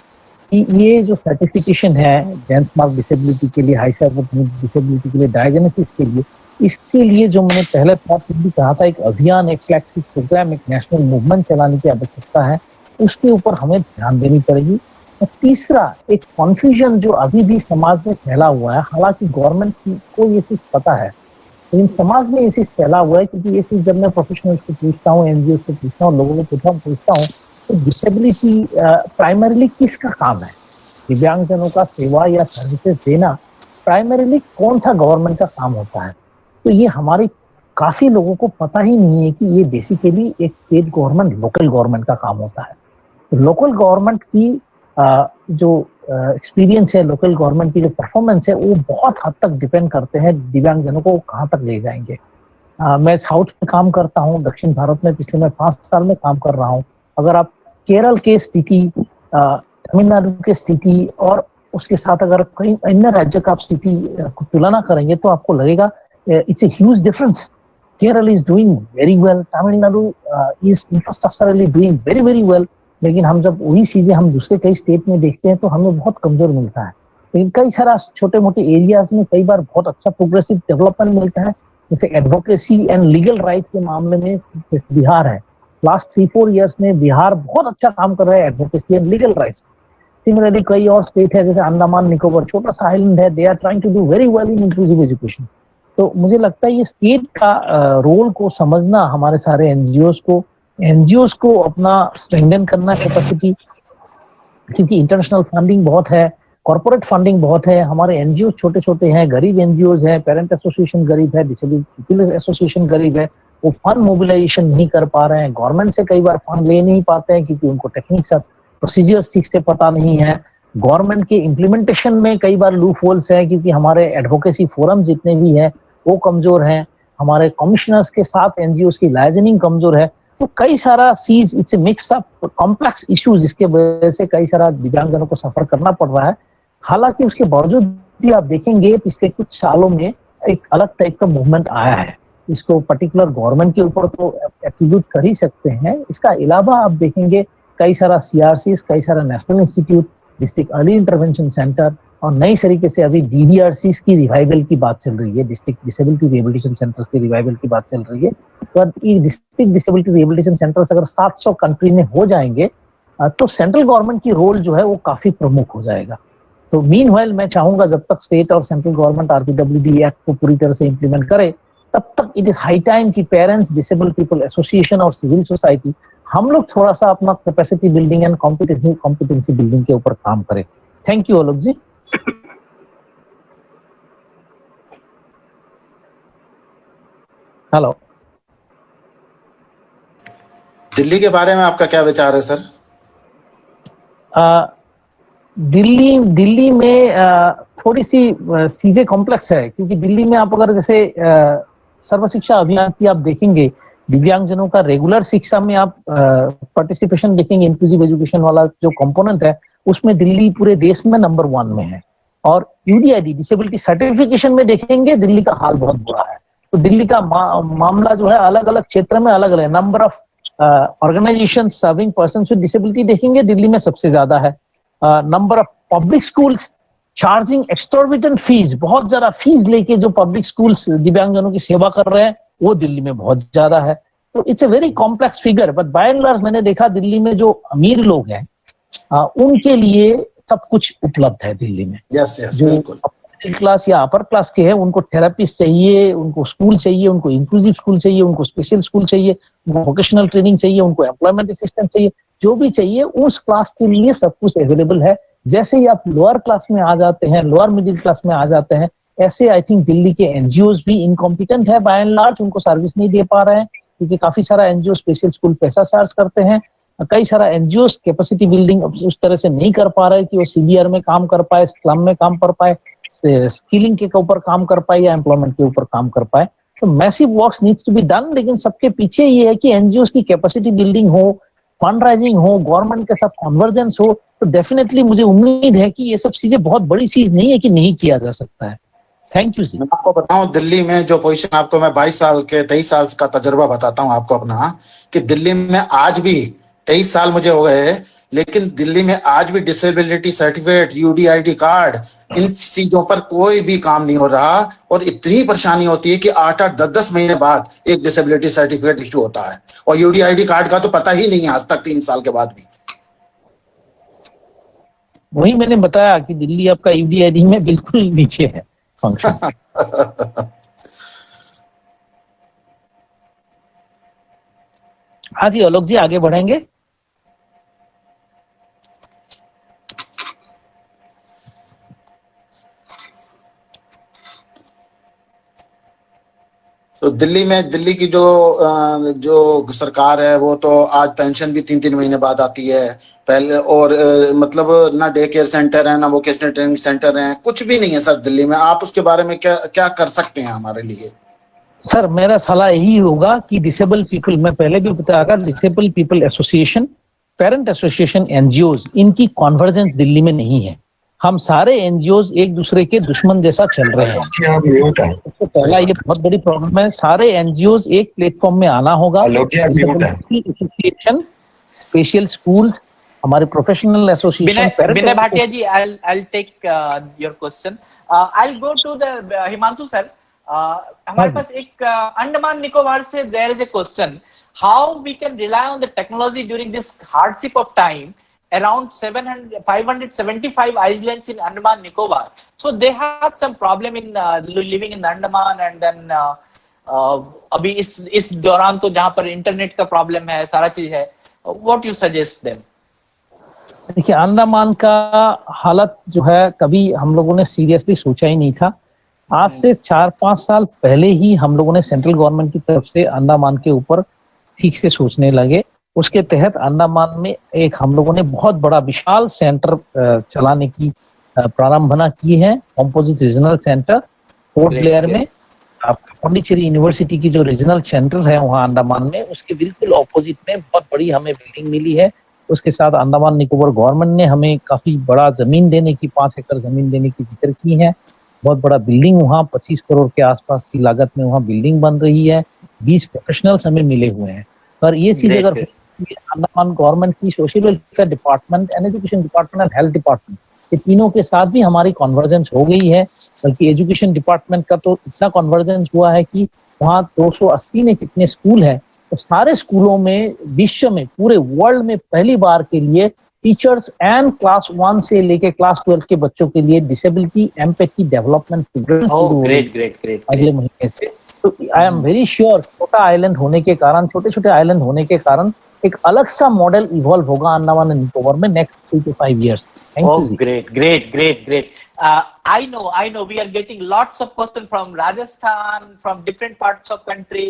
कि ये जो सर्टिफिकेशन है बेंचमार्क डिसेबिलिटी के लिए, हाई डिसेबिलिटी के लिए, डायग्नोसिस के लिए, इसके लिए जो मैंने पहले पार्ट भी कहा था, एक अभियान, एक फ्लैगशिप प्रोग्राम, एक नेशनल मूवमेंट चलाने की आवश्यकता है, उसके ऊपर हमें ध्यान देनी पड़ेगी। और तीसरा, एक कॉन्फ्यूजन जो अभी भी समाज में फैला हुआ है, हालांकि गवर्नमेंट को ये चीज पता है, लेकिन समाज में ये चीज फैला हुआ है, क्योंकि ये चीज जब मैं प्रोफेशनल्स को पूछता हूँ, एनजीओ से पूछता हूँ, लोगों को पूछता हूँ, तो डिसेबिलिटी प्राइमरीली किसका काम है? दिव्यांगजनों का सेवा या सर्विसेज देना प्राइमरीली कौन सा गवर्नमेंट का काम होता है? तो ये हमारे काफी लोगों को पता ही नहीं है कि ये बेसिकली एक स्टेट गवर्नमेंट, लोकल गवर्नमेंट का काम होता है। तो लोकल गवर्नमेंट की जो एक्सपीरियंस है, लोकल गवर्नमेंट की जो परफॉर्मेंस है, वो बहुत हद तक डिपेंड करते हैं दिव्यांगजनों को कहाँ तक ले जाएंगे। मैं साउथ में काम करता हूँ, दक्षिण भारत में पिछले मैं 5 साल में काम कर रहा हूँ। अगर आप केरल के स्थिति, तमिलनाडु की स्थिति और उसके साथ अगर कई अन्य राज्य का आप स्थिति को तुलना करेंगे तो आपको लगेगा it's a huge difference. Kerala is doing very well. Tamil Nadu is infrastructurally doing very very well. लेकिन हम जब वही चीजें हम दूसरे कई स्टेट में देखते हैं तो हमें बहुत कमजोर मिलता है। लेकिन कई सारा छोटे मोटे एरियाज में कई बार बहुत अच्छा प्रोग्रेसिव डेवलपमेंट मिलता है। जैसे एडवोकेसी एंड लीगल राइट के मामले में बिहार है, लास्ट 3-4 ईयर्स में बिहार बहुत अच्छा काम कर रहा है advocacy and legal rights. Similarly कई और स्टेट है, जैसे अंडमान निकोबार, छोटा सा आइलैंड है, they are trying to do very well in inclusive education. तो मुझे लगता है ये स्टेट का रोल को समझना, हमारे सारे एनजीओज को अपना स्ट्रेंथन करना कैपेसिटी, क्योंकि इंटरनेशनल फंडिंग बहुत है, कॉर्पोरेट फंडिंग बहुत है, हमारे एनजीओ छोटे छोटे हैं, गरीब एनजीओज हैं, पेरेंट एसोसिएशन गरीब है, डिसेबल पीपल एसोसिएशन गरीब है, वो फंड मोबिलाइजेशन नहीं कर पा रहे हैं, गवर्नमेंट से कई बार फंड ले नहीं पाते हैं क्योंकि उनको टेक्निक्स प्रोसीजर्स ठीक से पता नहीं है। गवर्नमेंट के इम्प्लीमेंटेशन में कई बार लूप होल्स है, क्योंकि हमारे एडवोकेसी फोरम जितने भी हैं वो कमजोर हैं, हमारे कमिश्नर्स के साथ एनजीओज की लाइजनिंग कमजोर है। तो कई सारा चीज, it's a mix up complex issues, जिसके वजह से कई सारा दिव्यांगजनों को सफर करना पड़ रहा है। हालांकि उसके बावजूद भी आप देखेंगे पिछले कुछ सालों में एक अलग टाइप का मूवमेंट आया है। इसको पर्टिकुलर गवर्नमेंट के ऊपर तो एट्रीब्यूट कर ही सकते हैं। इसका अलावा आप देखेंगे कई सारा सीआरसीज, कई सारा national institute, district early intervention centre और नई तरीके से अभी डीडीआरसीज की रिवाइवल की बात चल रही है, डिस्ट्रिक्ट डिसेबिलिटी रिहेबिलिटेशन सेंटर्स की रिवाइवल की बात चल रही है। तो ये डिस्ट्रिक्ट डिसेबिलिटी रिहेबिलिटेशन सेंटर्स अगर 700 कंट्री में हो जाएंगे तो सेंट्रल गवर्नमेंट की रोल जो है वो काफी प्रमुख हो जाएगा। तो मीनवाइल मैं चाहूंगा जब तक स्टेट और सेंट्रल गवर्नमेंट आरपीडब्ल्यूडी एक्ट को पूरी तरह से इंप्लीमेंट करे, तब तक इट इज हाई टाइम कि पेरेंट्स, डिसेबल पीपल एसोसिएशन और सिविल सोसाइटी हम लोग थोड़ा सा अपना capacity building and competency building के ऊपर काम करें। Thank you Alok ji. Hello, Delhi के बारे में आपका क्या विचार है सर? दिल्ली में थोड़ी सी चीजें कॉम्प्लेक्स है, क्योंकि दिल्ली में आप अगर जैसे सर्व शिक्षा अभियान की आप देखेंगे, दिव्यांगजनों का रेगुलर शिक्षा में आप पार्टिसिपेशन देखेंगे, इंक्लूसिव एजुकेशन वाला जो कंपोनेंट है, उसमें दिल्ली पूरे देश में नंबर 1 में है। और यूडीआईडी डिसेबिलिटी सर्टिफिकेशन में देखेंगे दिल्ली का हाल बहुत बुरा है। तो दिल्ली का मामला जो है अलग अलग क्षेत्र में अलग अलग, number of organisation serving person with disability देखेंगे दिल्ली में सबसे ज्यादा है। Number of public schools charging exorbitant fees, बहुत ज्यादा फीस लेके जो पब्लिक स्कूल्स दिव्यांगजनों की सेवा कर रहे हैं वो दिल्ली में बहुत ज्यादा है। तो it's a very complex figure, but by and large मैंने देखा दिल्ली में जो अमीर लोग हैं उनके लिए सब कुछ उपलब्ध है दिल्ली में। जो मिडिल क्लास या अपर क्लास के हैं उनको थेरेपिस्ट चाहिए, उनको स्कूल चाहिए, उनको इंक्लूसिव स्कूल चाहिए, उनको स्पेशल स्कूल चाहिए, उनको वोकेशनल ट्रेनिंग चाहिए, उनको एम्प्लॉयमेंट असिस्टेंस चाहिए, जो भी चाहिए उस क्लास के लिए सब कुछ अवेलेबल है। जैसे ही आप लोअर क्लास में आ जाते हैं, लोअर मिडिल क्लास में आ जाते हैं, ऐसे आई थिंक दिल्ली के एनजीओज भी इनकॉम्पिटेंट है बाय एंड लार्ज, उनको सर्विस नहीं दे पा रहे हैं क्योंकि काफी सारा एनजीओ स्पेशल स्कूल पैसा चार्ज करते हैं। कई सारा एनजीओ कैपेसिटी बिल्डिंग उस तरह से नहीं कर पा रहे कि वो सीबीआर में काम कर पाए, स्लम में काम कर पाए, स्किलिंग के ऊपर काम कर पाए या एम्प्लॉयमेंट के ऊपर काम कर पाए। तो massive works needs to be done, लेकिन सबके पीछे ये है कि एनजीओ की कैपेसिटी बिल्डिंग हो, फंड राइजिंग हो, गवर्नमेंट के साथ कन्वर्जेंस हो। तो डेफिनेटली मुझे उम्मीद है कि ये सब चीजें बहुत बड़ी चीज नहीं है कि नहीं किया जा सकता है। Thank you. मैं आपको बताऊं दिल्ली में जो पोजीशन, आपको मैं 23 साल का तजुर्बा बताता हूं आपको अपना, कि दिल्ली में आज भी 23 साल मुझे हो गए, लेकिन दिल्ली में आज भी डिसेबिलिटी सर्टिफिकेट, यूडीआईडी कार्ड, इन चीजों पर कोई भी काम नहीं हो रहा। और इतनी परेशानी होती है कि 8-8, 10-10 महीने बाद एक डिसेबिलिटी सर्टिफिकेट इशू होता है, और यूडीआईडी कार्ड का तो पता ही नहीं है आज तक 3 साल के बाद भी। वही मैंने बताया कि दिल्ली आपका यूडीआईडी में बिल्कुल नीचे है फंक्शन। हाँ जी आलोक जी, आगे बढ़ेंगे। तो दिल्ली की जो सरकार है वो तो आज पेंशन भी 3-3 महीने बाद आती है पहले, और मतलब ना डे केयर सेंटर है, ना वोकेशनल ट्रेनिंग सेंटर है, कुछ भी नहीं है सर दिल्ली में। आप उसके बारे में क्या कर सकते हैं हमारे लिए? सर मेरा सलाह यही होगा कि डिसेबल पीपल, मैं पहले भी बताया, disable people association, parent association, NGOs, इनकी कॉन्वर्जेंस दिल्ली में नहीं है। हम सारे एनजीओज एक दूसरे के दुश्मन जैसा चल रहे हैं। तो पहला ये बहुत बड़ी प्रॉब्लम है। सारे एनजीओज एक प्लेटफॉर्म में आना होगा। एसोसिएशन, स्पेशल स्कूल, हमारे professional association. Vinay Bhatia ji, I'll take your question. I'll go to the Himanshu sir. हमारे पास एक अंडमान निकोबार से there is a question, how we can rely on the technology during this hardship of time. Around 575 islands in Andaman Nicobar, so they have some problem in living in Andaman, and then अभी इस दौरान तो जहाँ पर इंटरनेट का प्रॉब्लम है, सारा चीज है, what you suggest them? देखिए अंडमान का हालत जो है कभी हम लोगों ने सीरियसली सोचा ही नहीं था। आज से 4-5 साल पहले ही हम लोगों ने सेंट्रल गवर्नमेंट की तरफ से अंडमान के ऊपर ठीक से सोचने लगे। उसके तहत अंडमान में एक हम लोगों ने बहुत बड़ा विशाल सेंटर चलाने की प्रारंभना की है, composite regional centre port Blair में। आपका पांडिचेरी यूनिवर्सिटी की जो रीजनल सेंटर है वहाँ अंडमान में, उसके बिल्कुल ऑपोजिट में बहुत बड़ी हमें बिल्डिंग मिली है। उसके साथ अंडमान निकोबार गवर्नमेंट ने हमें काफी बड़ा जमीन देने की, 5 एकड़ जमीन देने की जिक्र की है। बहुत बड़ा बिल्डिंग वहाँ 25 करोड़ के आसपास की लागत में वहाँ बिल्डिंग बन रही है। 20 प्रोफेशनल्स हमें मिले हुए हैं। और ये चीज अगर अंडमान गवर्नमेंट की social welfare department and education department and health department, ये तीनों के साथ भी हमारी कॉन्वर्जेंस हो गई है। बल्कि एजुकेशन डिपार्टमेंट का तो इतना कॉन्वर्जेंस हुआ है कि वहाँ 280 ने कितने स्कूल है, तो सारे स्कूलों में विश्व में, पूरे वर्ल्ड में पहली बार के लिए टीचर्स एंड क्लास 1 से लेके क्लास 12 के बच्चों के लिए डिसेबिलिटी एम्पैथी डेवलपमेंट प्रोग्राम अगले महीने से। तो आई एम वेरी श्योर छोटा आइलैंड होने के कारण, छोटे आइलैंड होने के कारण एक अलग सा मॉडल इवॉल्व होगा अंडमान एंड निकोबार में next 3 to 5 years. Oh, great. I know we are getting lots of questions from Rajasthan, from different parts of country.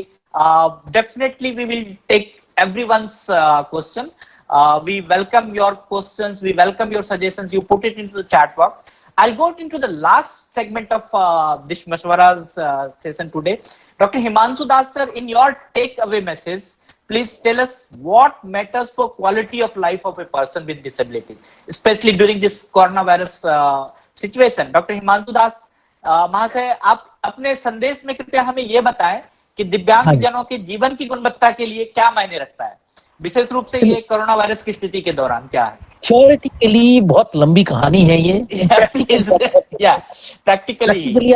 Definitely we will take everyone's question. We welcome your questions, we welcome your suggestions. You put it into the chat box. I'll go into the last segment of this Mashwara's session today. Dr. Himanshu Das sir, in your takeaway message, please tell us what matters for quality of life of a person with disabilities, especially during this coronavirus situation. Dr. Himanshu Das, महाशय, आप अपने संदेश में कृपया हमें ये बताएं कि दिव्यांग जनों के जीवन की गुणवत्ता के लिए क्या मायने रखता है, विशेष रूप से ये कोरोना वायरस की स्थिति के दौरान क्या है? थ्योरेटिकली बहुत लंबी कहानी है ये। प्रैक्टिकली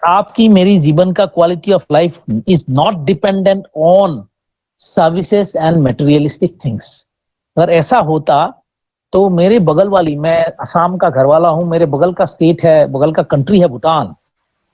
आपकी मेरी जीवन का quality of life is not dependent on services and materialistic things. अगर ऐसा होता तो मेरे बगल वाली, मैं असम का घर वाला हूं, मेरे बगल का स्टेट है, बगल का कंट्री है भूटान।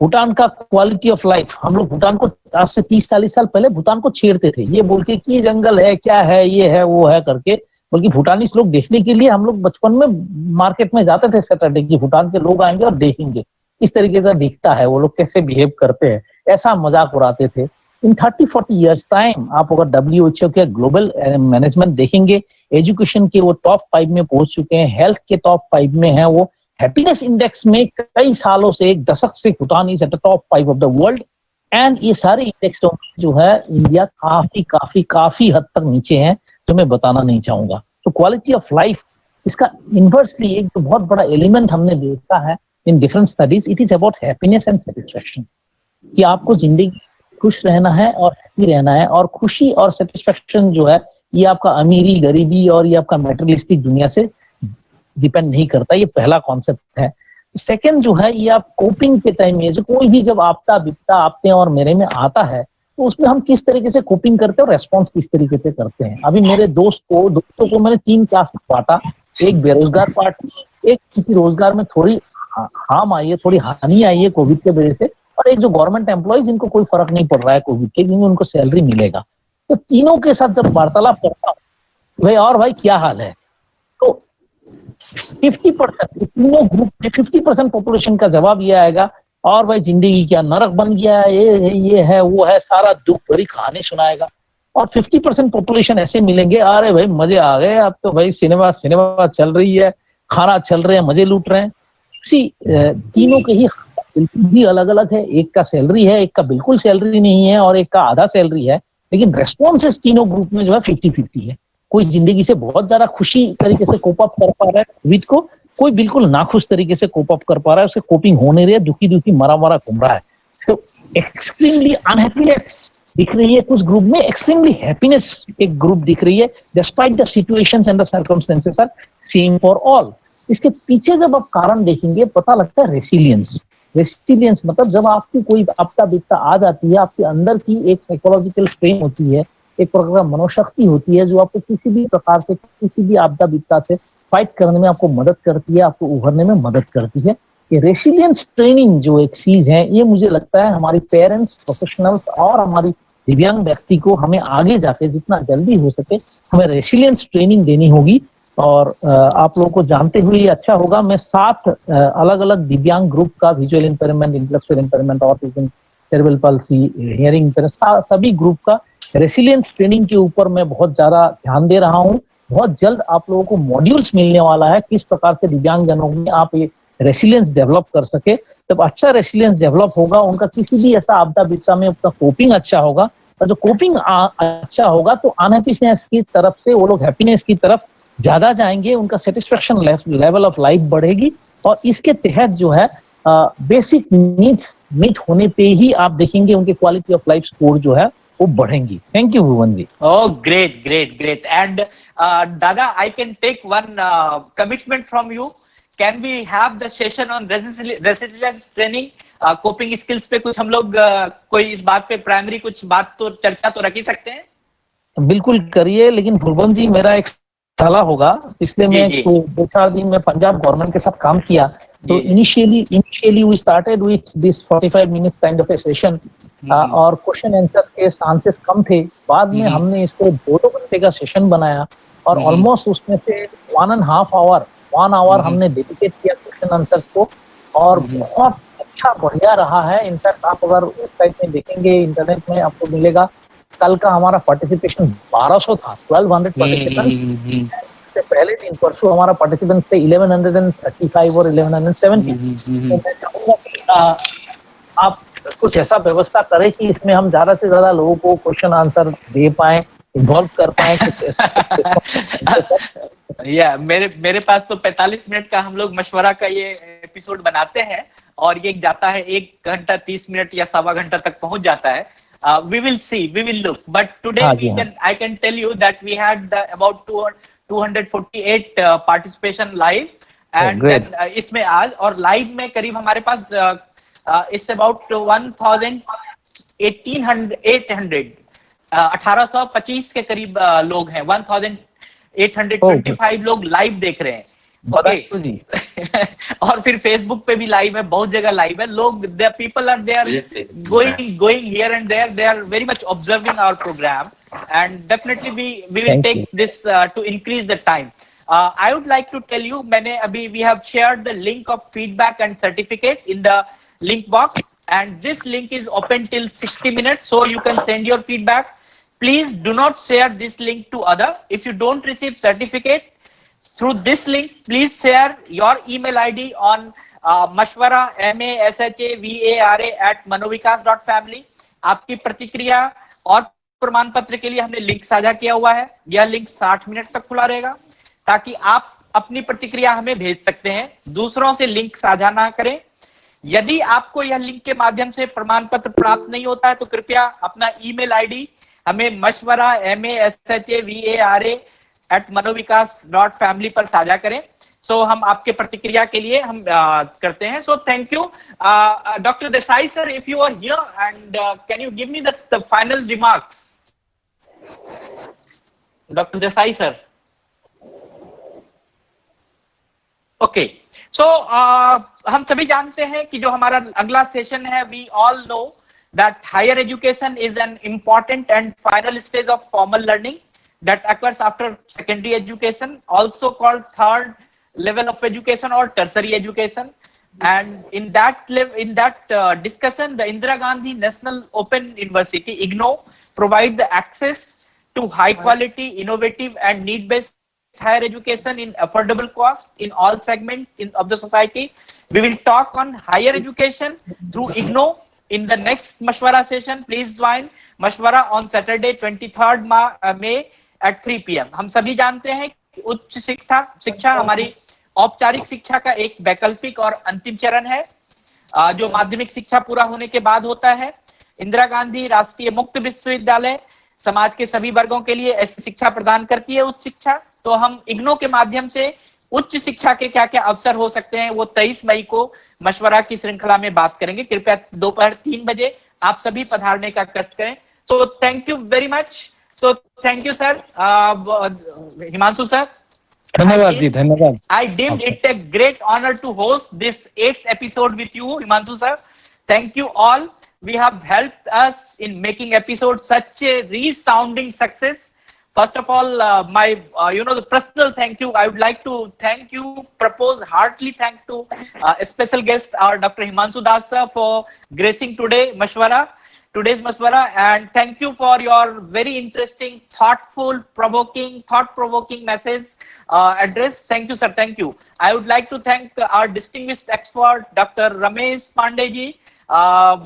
भूटान का क्वालिटी ऑफ लाइफ, हम लोग भूटान को आज से 30-40 साल पहले भूटान को छेड़ते थे, ये बोल के कि जंगल है, क्या है, ये है, वो है करके। बल्कि भूटानीस लोग देखने के लिए हम लोग बचपन में मार्केट में जाते थे सैटरडे की, भूटान के लोग आएंगे और देखेंगे इस तरीके का दिखता है, वो लोग कैसे बिहेव करते हैं, ऐसा मजाक उड़ाते थे। इन 30-40 ईयर्स टाइम आप अगर WHO के ग्लोबल मैनेजमेंट देखेंगे, एजुकेशन के वो टॉप 5 में पहुंच चुके हैं, हेल्थ के टॉप 5 में है वो, हैप्पीनेस इंडेक्स में कई सालों से, एक दशक से Bhutan is at the top 5 of the world. And ये सारे इंडेक्सों में जो है इंडिया काफी काफी काफी हद तक नीचे है, जो मैं बताना नहीं चाहूंगा। तो क्वालिटी ऑफ लाइफ, इसका इनवर्सली एक जो बहुत बड़ा एलिमेंट हमने देखा है in different studies, it is about happiness and satisfaction, कि आपको जिंदगी खुश रहना है और हैप्पी रहना है। और खुशी और सेटिस्फैक्शन जो है ये आपका अमीरी गरीबी और ये आपका मेटेरियलिस्टिक दुनिया से डिपेंड नहीं करता, ये पहला कॉन्सेप्ट है। सेकंड जो है, ये आप कोपिंग के टाइम में, जो कोई भी जब आपदा विपदा आपने और मेरे में आता है तो उसमें हम किस तरीके से कोपिंग करते हैं और रेस्पॉन्स किस तरीके से करते हैं। अभी मेरे दोस्तों को मैंने 3 क्लास में बांटा, एक बेरोजगार पार्टी, एक किसी रोजगार में थोड़ी हार्म आई है, थोड़ी हानि आई है कोविड के वजह से, और एक जो गवर्नमेंट एम्प्लॉय जिनको कोई फर्क नहीं पड़ रहा है कोविड के, क्योंकि उनको सैलरी मिलेगा। तो तीनों के साथ जब वार्तालाप करता हूँ, भाई क्या हाल है, तो 50% तीनों ग्रुप में 50% पॉपुलेशन का जवाब ये आएगा, और भाई जिंदगी क्या नरक बन गया है, ये है वो है, सारा दुख भरी कहानी सुनाएगा। और 50% पॉपुलेशन ऐसे मिलेंगे, अरे भाई मजे आ गए, अब तो भाई सिनेमा चल रही है, खाना चल रहे हैं, मजे लूट रहे हैं। तीनों के ही बिल्कुल भी अलग अलग है, एक का सैलरी है, एक का बिल्कुल सैलरी नहीं है, और एक का आधा सैलरी है, लेकिन रेस्पॉन्सेस तीनों ग्रुप में जो है 50-50 है। कोई जिंदगी से बहुत ज्यादा खुशी तरीके से कोप अप कर पा रहा है कोविड को, कोई बिल्कुल नाखुश तरीके से कोप अप कर पा रहा है, उससे कोपिंग हो नहीं रही है, दुखी मरा घूम रहा है। तो एक्सट्रीमली अनहैप्पीनेस दिख रही है कुछ ग्रुप में, एक्सट्रीमली हैप्पीनेस एक ग्रुप दिख रही है, despite the situations and the circumstances are same for all. इसके पीछे जब आप कारण देखेंगे पता लगता है रेसिलियंस मतलब जब आपकी कोई आपदा विपदा आ जाती है, आपके अंदर की एक साइकोलॉजिकल फ्रेम होती है, एक प्रकार मनोशक्ति होती है जो आपको किसी भी प्रकार से, किसी भी आपदा विपदा से फाइट करने में आपको मदद करती है, आपको उभरने में मदद करती है। ये रेसिलियंस ट्रेनिंग जो एक चीज है, ये मुझे लगता है हमारी पेरेंट्स, प्रोफेशनल्स और हमारी दिव्यांग व्यक्ति को हमें आगे जाके जितना जल्दी हो सके हमें रेसिलियंस ट्रेनिंग देनी होगी। और आप लोगों को जानते हुए ये अच्छा होगा, मैं 7 अलग अलग दिव्यांग ग्रुप का, visual impairment, intellectual impairment, autism, cerebral palsy, hearing impairment, सभी ग्रुप का रेसिलियंस ट्रेनिंग के ऊपर मैं बहुत ज्यादा ध्यान दे रहा हूँ। बहुत जल्द आप लोगों को मॉड्यूल्स मिलने वाला है, किस प्रकार से दिव्यांग जनों में आप ये रेसिलियंस डेवलप कर सके। जब अच्छा रेसिलियंस डेवलप होगा, उनका किसी भी ऐसा आपदा विपदा में उनका कोपिंग अच्छा होगा, और जो कोपिंग अच्छा होगा तो अनहैप्पीनेस की तरफ से वो लोग हैप्पीनेस की तरफ ज्यादा जाएंगे, उनका सेटिस्फेक्शन लेवल ऑफ लाइफ बढ़ेगी। और इसके तहत जो है बेसिक नीड्स मीट होने पे ही आप देखेंगे उनके क्वालिटी ऑफ लाइफ स्कोर जो है वो बढ़ेंगी। Thank you Bhuvan ji. Oh, great. And Dada, I can take one commitment from you. Can we have the session on resilience training, coping skills पे कुछ हम लोग कोई इस बात पे प्राइमरी कुछ बात तो चर्चा तो रख ही सकते हैं? बिल्कुल करिए, लेकिन भुवन जी मेरा एक सलाह होगा, इसलिए मैं 2-4 दिन में पंजाब गवर्नमेंट के साथ काम किया, तो initially we started with this 45 minutes kind of a session, और क्वेश्चन आंसर्स के चांसेस कम थे। बाद में हमने इसको 2 घंटे का सेशन बनाया, और ऑलमोस्ट उसमें से 1 आवर हमने डेडिकेट किया क्वेश्चन आंसर्स को, और बहुत अच्छा बढ़िया रहा है। इनफैक्ट आप अगर वेबसाइट में देखेंगे, इंटरनेट में आपको मिलेगा, कल का हमारा पार्टिसिपेशन 1200 था, 1200 पार्टिसिपेंट। पहले दिन परसों हमारा पार्टिसिपेंट थे 1135 और 1170। तो मैं चाहूंगा कि आप कुछ ऐसा व्यवस्था करें कि इसमें हम ज्यादा से ज्यादा लोगों को क्वेश्चन आंसर दे पाए, इन्वॉल्व कर पाए। मेरे पास तो 45 मिनट का हम लोग मशवरा का ये एपिसोड बनाते हैं और ये जाता है 1 घंटा 30 मिनट या सवा घंटा तक पहुंच जाता है. We will see, we will look. But today I can tell you that we had about 248 participation live, and then इसमें आज और live में करीब हमारे पास it's about 1825 के करीब लोग हैं. 1825 लोग लाइव देख रहे हैं. Okay. और फिर फेसबुक पे भी लाइव है, बहुत जगह लाइव है. लोग people are there going here and there. They are very much observing our program, and definitely we will take this to increase the time. I would like to tell you, we have shared the link of feedback and certificate in the link box, and this link is open till 60 minutes, so you can send your feedback. Please do not share this link to other. If you don't receive certificate through this link, please share your email ID on mashwara mashwara@manovikas.family. आपकी प्रतिक्रिया और प्रमाण पत्र के लिए हमने लिंक साझा किया हुआ है. यह लिंक 60 मिनट तक खुला रहेगा ताकि आप अपनी प्रतिक्रिया हमें भेज सकते हैं. दूसरों से लिंक साझा ना करें. यदि आपको यह लिंक के माध्यम से प्रमाण पत्र प्राप्त नहीं होता है तो कृपया अपना ईमेल आईडी हमें मशवरा mashwara@manovikas.family पर साझा करें. सो हम आपके प्रतिक्रिया के लिए हम करते हैं. So thank you doctor Desai sir, if you are here, and can you give me the final remarks. Doctor Desai sir. Okay. So हम सभी जानते हैं कि जो हमारा अगला सेशन है, we all know that higher education is an important and final stage of formal learning that occurs after secondary education, also called third level of education or tertiary education. And in that discussion, the Indira Gandhi National Open University (IGNOU) provide the access to high quality, innovative and need-based higher education in affordable cost in all segments of the society. We will talk on higher education through IGNOU in the next Mashwara session. Please join Mashwara on Saturday 23rd May at 3 PM. हम सभी जानते हैं कि उच्च शिक्षा हमारी औपचारिक शिक्षा का एक वैकल्पिक और अंतिम चरण है जो माध्यमिक शिक्षा पूरा होने के बाद होता है. इंदिरा गांधी राष्ट्रीय मुक्त विश्वविद्यालय समाज के सभी वर्गों के लिए ऐसी शिक्षा प्रदान करती है, उच्च शिक्षा. तो हम इग्नो के माध्यम से उच्च शिक्षा के क्या क्या अवसर हो सकते हैं वो 23 मई को मशवरा की श्रृंखला में बात करेंगे. कृपया दोपहर 3 बजे आप सभी पधारने का कष्ट करें. सो thank you very much. So thank you sir. Himanshu sir. धन्यवाद जी, धन्यवाद. I deemed it a great honor to host this 8th episode with you, Himanshu sir. Thank you all. We have helped us in making episode such a resounding success. First of all, the personal thank you. I would like to propose heartily thank to a special guest, our Dr. Himanshu Das sir, for gracing today's Mashwara, and thank you for your very interesting, thought-provoking message address. Thank you, sir. Thank you. I would like to thank our distinguished expert, Dr. Ramesh Pandey ji.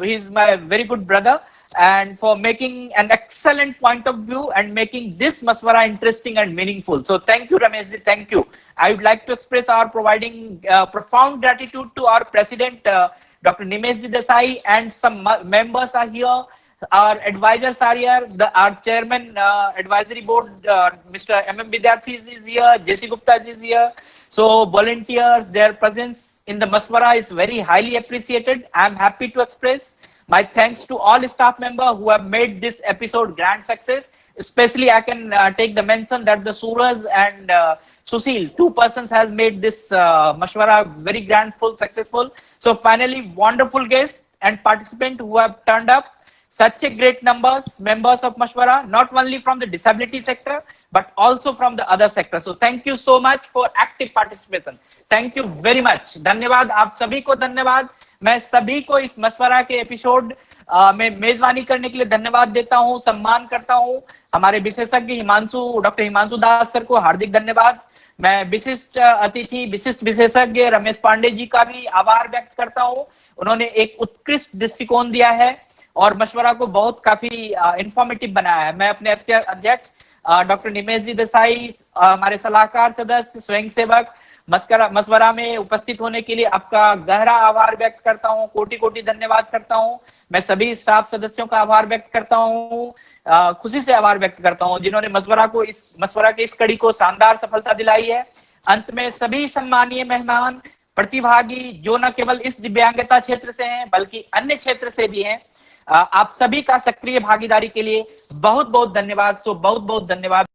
He is my very good brother, and for making an excellent point of view and making this Mashwara interesting and meaningful. So thank you, Ramesh ji. Thank you. I would like to express our providing profound gratitude to our president, Dr. Nimesh Desai, and some members are here. Our advisors are here. Our chairman, advisory board, Mr. M.M. Vidyarthi is here. JC Gupta is here. So volunteers, their presence in the Mashwara is very highly appreciated. I am happy to express my thanks to all staff members who have made this episode grand success. Especially, I can take the mention that the Suraj and Susil, 2 persons, has made this Mashwara very grand, successful. So finally, wonderful guests and participants who have turned up. Such a great members of Mashwara, not only from the disability sector, but also from the other sector. So thank you so much for active participation. Thank you very much. धन्यवाद आप सभी को. धन्यवाद. मैं सभी को इस मशवरा के एपिसोड में मेजबानी करने के लिए धन्यवाद देता हूं, सम्मान करता हूं. हमारे विशेषज्ञ डॉक्टर हिमांशु दास सर को हार्दिक धन्यवाद. मैं विशिष्ट अतिथि, विशिष्ट विशेषज्ञ रमेश पांडे जी का भी आभार व्यक्त करता हूं. उन्होंने एक उत्कृष्ट दृष्टिकोण दिया है और मशवरा को बहुत काफी इंफॉर्मेटिव बनाया है. मैं अपने अध्यक्ष डॉक्टर निमेश जी देसाई, हमारे सलाहकार सदस्य, स्वयंसेवक, मशवरा में उपस्थित होने के लिए आपका गहरा आभार व्यक्त करता हूं, कोटि कोटि धन्यवाद करता हूं। मैं सभी स्टाफ सदस्यों का आभार व्यक्त करता हूं, खुशी से आभार व्यक्त करता हूं जिन्होंने मशवरा की इस कड़ी को शानदार सफलता दिलाई है। अंत में सभी सम्मानीय मेहमान प्रतिभागी जो न केवल इस दिव्यांगता क्षेत्र से हैं बल्कि अन्य क्षेत्र से भी हैं, आप सभी का सक्रिय भागीदारी के लिए बहुत बहुत धन्यवाद। बहुत बहुत धन्यवाद।